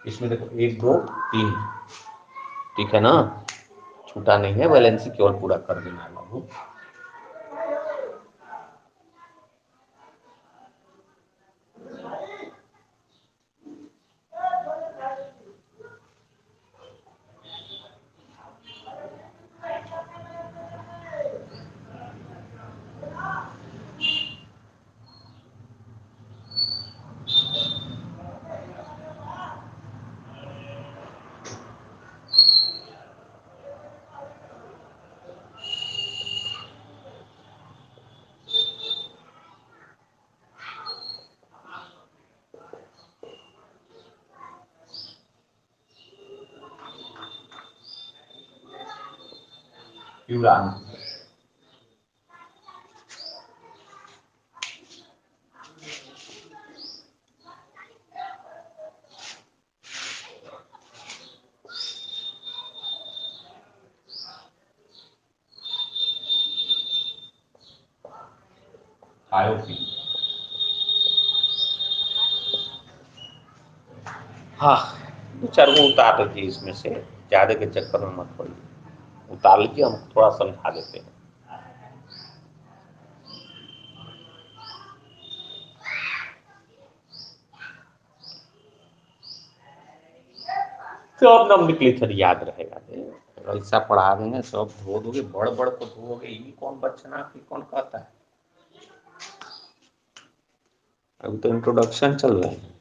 A: इसमें देखो 1 2 3, ठीक है ना, छूटा नहीं है, वैलेंसी केवल पूरा कर देना है बाबू। यूरान, आयोफिन। हाँ दो चार को उतार दीजिए इसमें से, ज्यादा के चक्कर में मत पड़िए, उतार लीजिए, हम थोड़ा समझा देते हैं। सब नोमेनक्लेचर याद रहेगा, ऐसा पढ़ा देंगे सब धो दोगे, बड़ बड़ को धोगे, ये कौन बचना की कौन कहता है, अभी तो इंट्रोडक्शन चल रहा है।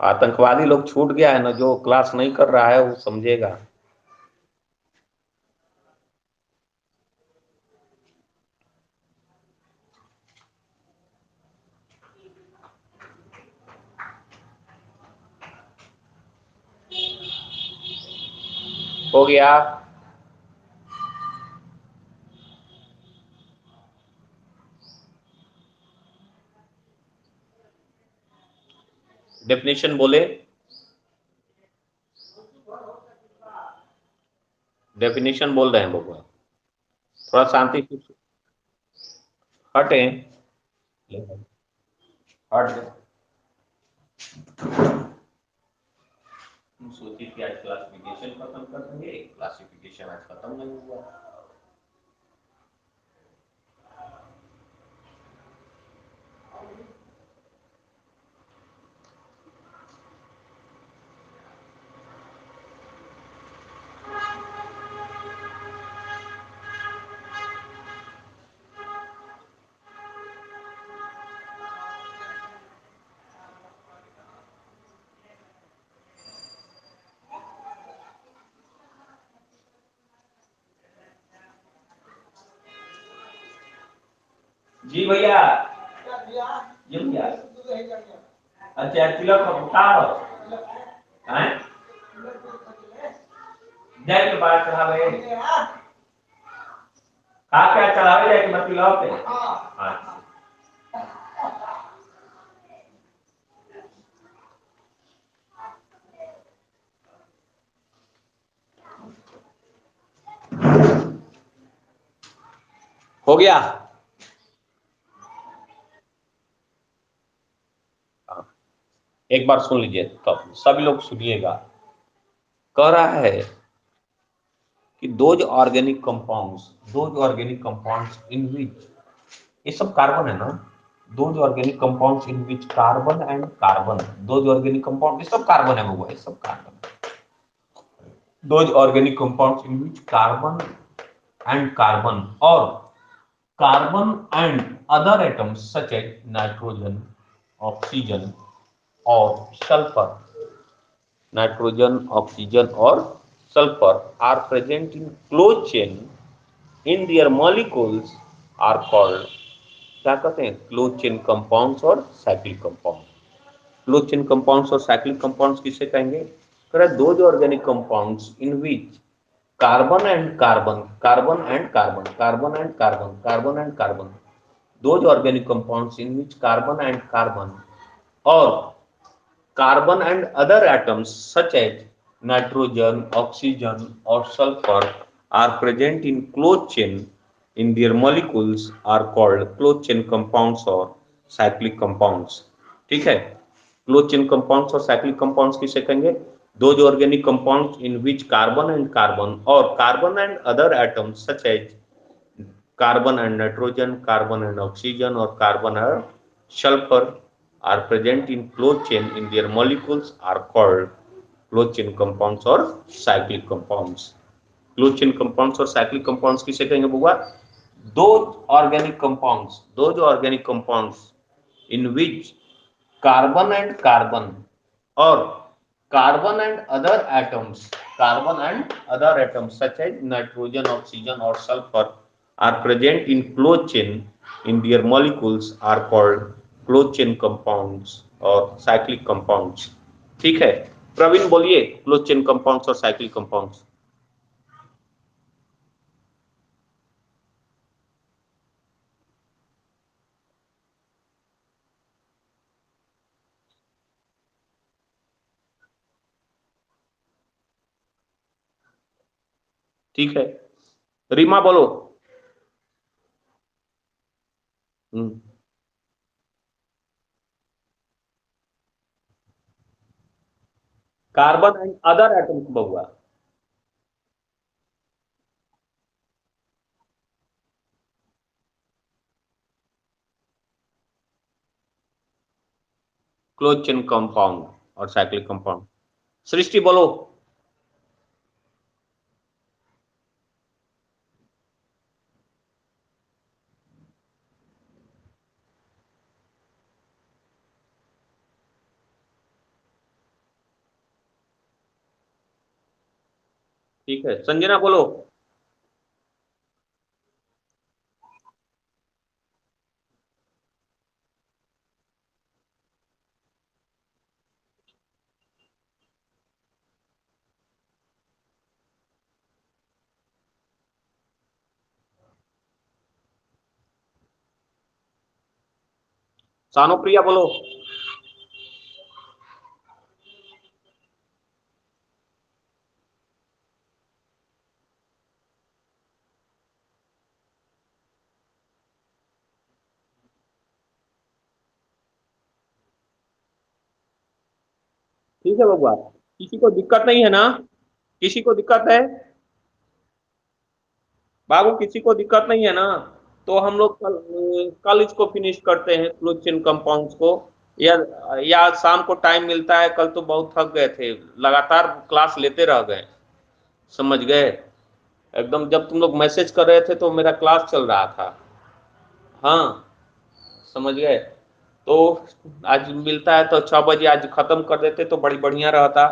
A: आतंकवादी लोग छूट गया है ना, जो क्लास नहीं कर रहा है वो समझेगा। हो गया। डेफिनेशन बोले, डेफिनेशन बोल रहे हैं बबुआ, थोड़ा शांति से हटे, हट। सोचिए कि आज क्लासिफिकेशन खत्म कर देंगे, क्लासिफिकेशन आज खत्म नहीं हुआ। जी भैया, जी भैया। अच्छा तिलक का उतार हैं, जय के बाद चढ़ावे का क्या चढ़ावे, जय के बत्ती लाओ पे। अच्छा हो गया। एक बार सुन लीजिए, तो सभी लोग सुनिएगा। कह रहा है कि those organic compounds in which, ये सब कार्बन है ना, those organic compounds in which carbon and carbon, those organic compound, ये सब कार्बन है वो, ये सब carbon. Those organic compounds in which carbon and carbon और carbon and other atoms such as nitrogen, oxygen और सल्फर, नाइट्रोजन, ऑक्सीजन और sulphur are present in close chain in their molecules are called, क्या कहते हैं, close chain compounds और cyclic compound. Close chain compounds और cyclic compounds किसे कहेंगे? कह रहे those organic compounds in which carbon and carbon, carbon and carbon, carbon and carbon, carbon and carbon, those organic compounds in which carbon and carbon और carbon and other atoms such as nitrogen, oxygen or sulfur are present in closed chain in their molecules are called closed chain compounds or cyclic compounds। ठीक है, closed chain compounds और cyclic compounds किसे कहेंगे? Those organic compounds in which carbon and carbon or carbon and other atoms such as carbon and nitrogen, carbon and oxygen or carbon and sulfur are present in closed chain in their molecules are called closed chain compounds or cyclic compounds। closed chain compounds और cyclic compounds किसे कहेंगे बुआ? those organic compounds in which carbon and carbon or carbon and other atoms such as nitrogen, oxygen or sulfur are present in closed chain in their molecules are called closed chain compounds or cyclic compounds। ठीक है, प्रवीण बोलिए close chain compounds और cyclic compounds. ठीक है, रीमा बोलो। Carbon and other atoms Bahua, close chain compound और cyclic compound. सृष्टि बोलो। ठीक है, संजना बोलो। सानो प्रिया बोलो। ठीक है बबुआ, किसी को दिक्कत नहीं है ना? किसी को दिक्कत है? बाबू किसी को दिक्कत नहीं है ना? तो हम लोग कल इसको फिनिश करते हैं, क्लोज चेन कंपाउंड्स को। या या शाम को टाइम मिलता है? कल तो बहुत थक गए थे, लगातार क्लास लेते रह गए, समझ गए? एकदम जब तुम लोग मैसेज कर रहे थे तो मेरा क्लास चल रहा था। हाँ, समझ गए? तो आज मिलता है तो 6 बजे आज खत्म कर देते तो बड़ी बढ़िया रहता।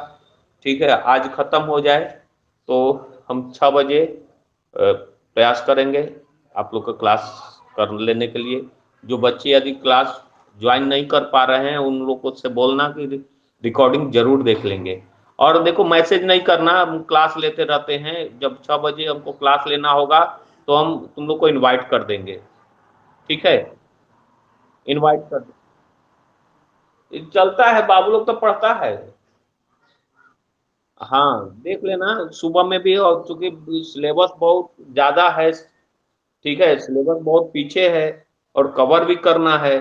A: ठीक है, आज खत्म हो जाए तो हम 6 बजे प्रयास करेंगे आप लोग का क्लास कर लेने के लिए। जो बच्चे यदि क्लास ज्वाइन नहीं कर पा रहे हैं उन लोगों से बोलना कि रिकॉर्डिंग जरूर देख लेंगे। और देखो, मैसेज नहीं करना, हम क्लास लेते रहते हैं। जब 6 बजे हमको क्लास लेना होगा तो हम तुम लोग को इनवाइट कर देंगे। ठीक है, इनवाइट कर चलता है, बाबू लोग तो पढ़ता है। हाँ, देख लेना सुबह में भी, और चूंकि सिलेबस बहुत ज्यादा है। ठीक है, सिलेबस बहुत पीछे है और कवर भी करना है।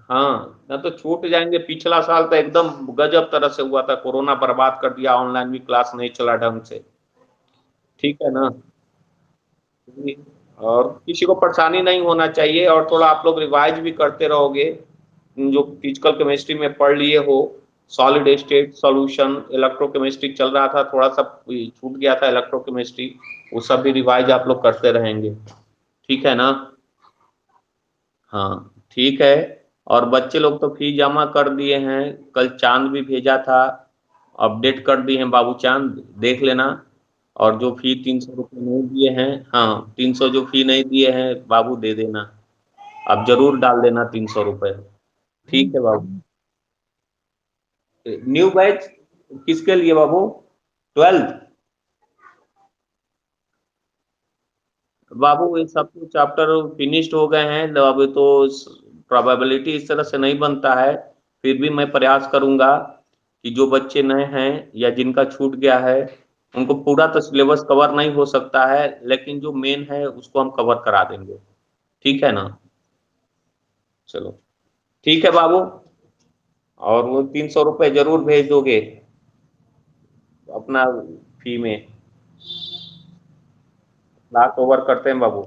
A: हाँ, ना तो छूट जाएंगे। पिछला साल तो एकदम गजब तरह से हुआ था, कोरोना बर्बाद कर दिया, ऑनलाइन भी क्लास नहीं चला ढंग से। ठीक है ना? और किसी को परेशानी नहीं होना चाहिए, और थोड़ा आप लोग रिवाइज भी करते रहोगे। जो फिजिकल केमिस्ट्री में पढ़ लिए हो, सॉलिड स्टेट सॉल्यूशन, इलेक्ट्रोकेमिस्ट्री चल रहा था, थोड़ा सा छूट गया था इलेक्ट्रोकेमिस्ट्री, वो सब भी रिवाइज आप लोग करते रहेंगे। ठीक है ना? हाँ, ठीक है। और बच्चे लोग तो फी जमा कर दिए हैं, कल चांद भी भेजा था, अपडेट कर दिए हैं बाबू चांद, देख लेना। और जो फी 300 रुपये नहीं दिए हैं, हाँ 300 जो फी नहीं दिए हैं बाबू दे देना। अब जरूर डाल देना 300 रुपये। ठीक है बाबू। न्यू बैच किसके लिए बाबू? 12th? बाबू ये सब तो चैप्टर फिनिश्ड हो गए हैं, अभी तो प्रोबेबिलिटी इस तरह से नहीं बनता है। फिर भी मैं प्रयास करूंगा कि जो बच्चे नए हैं या जिनका छूट गया है उनको पूरा तो सिलेबस कवर नहीं हो सकता है, लेकिन जो मेन है उसको हम कवर करा देंगे। ठीक है ना? चलो, ठीक है बाबू। और वो 300 रुपये जरूर भेज दोगे अपना फी में। क्लास ओवर करते हैं बाबू।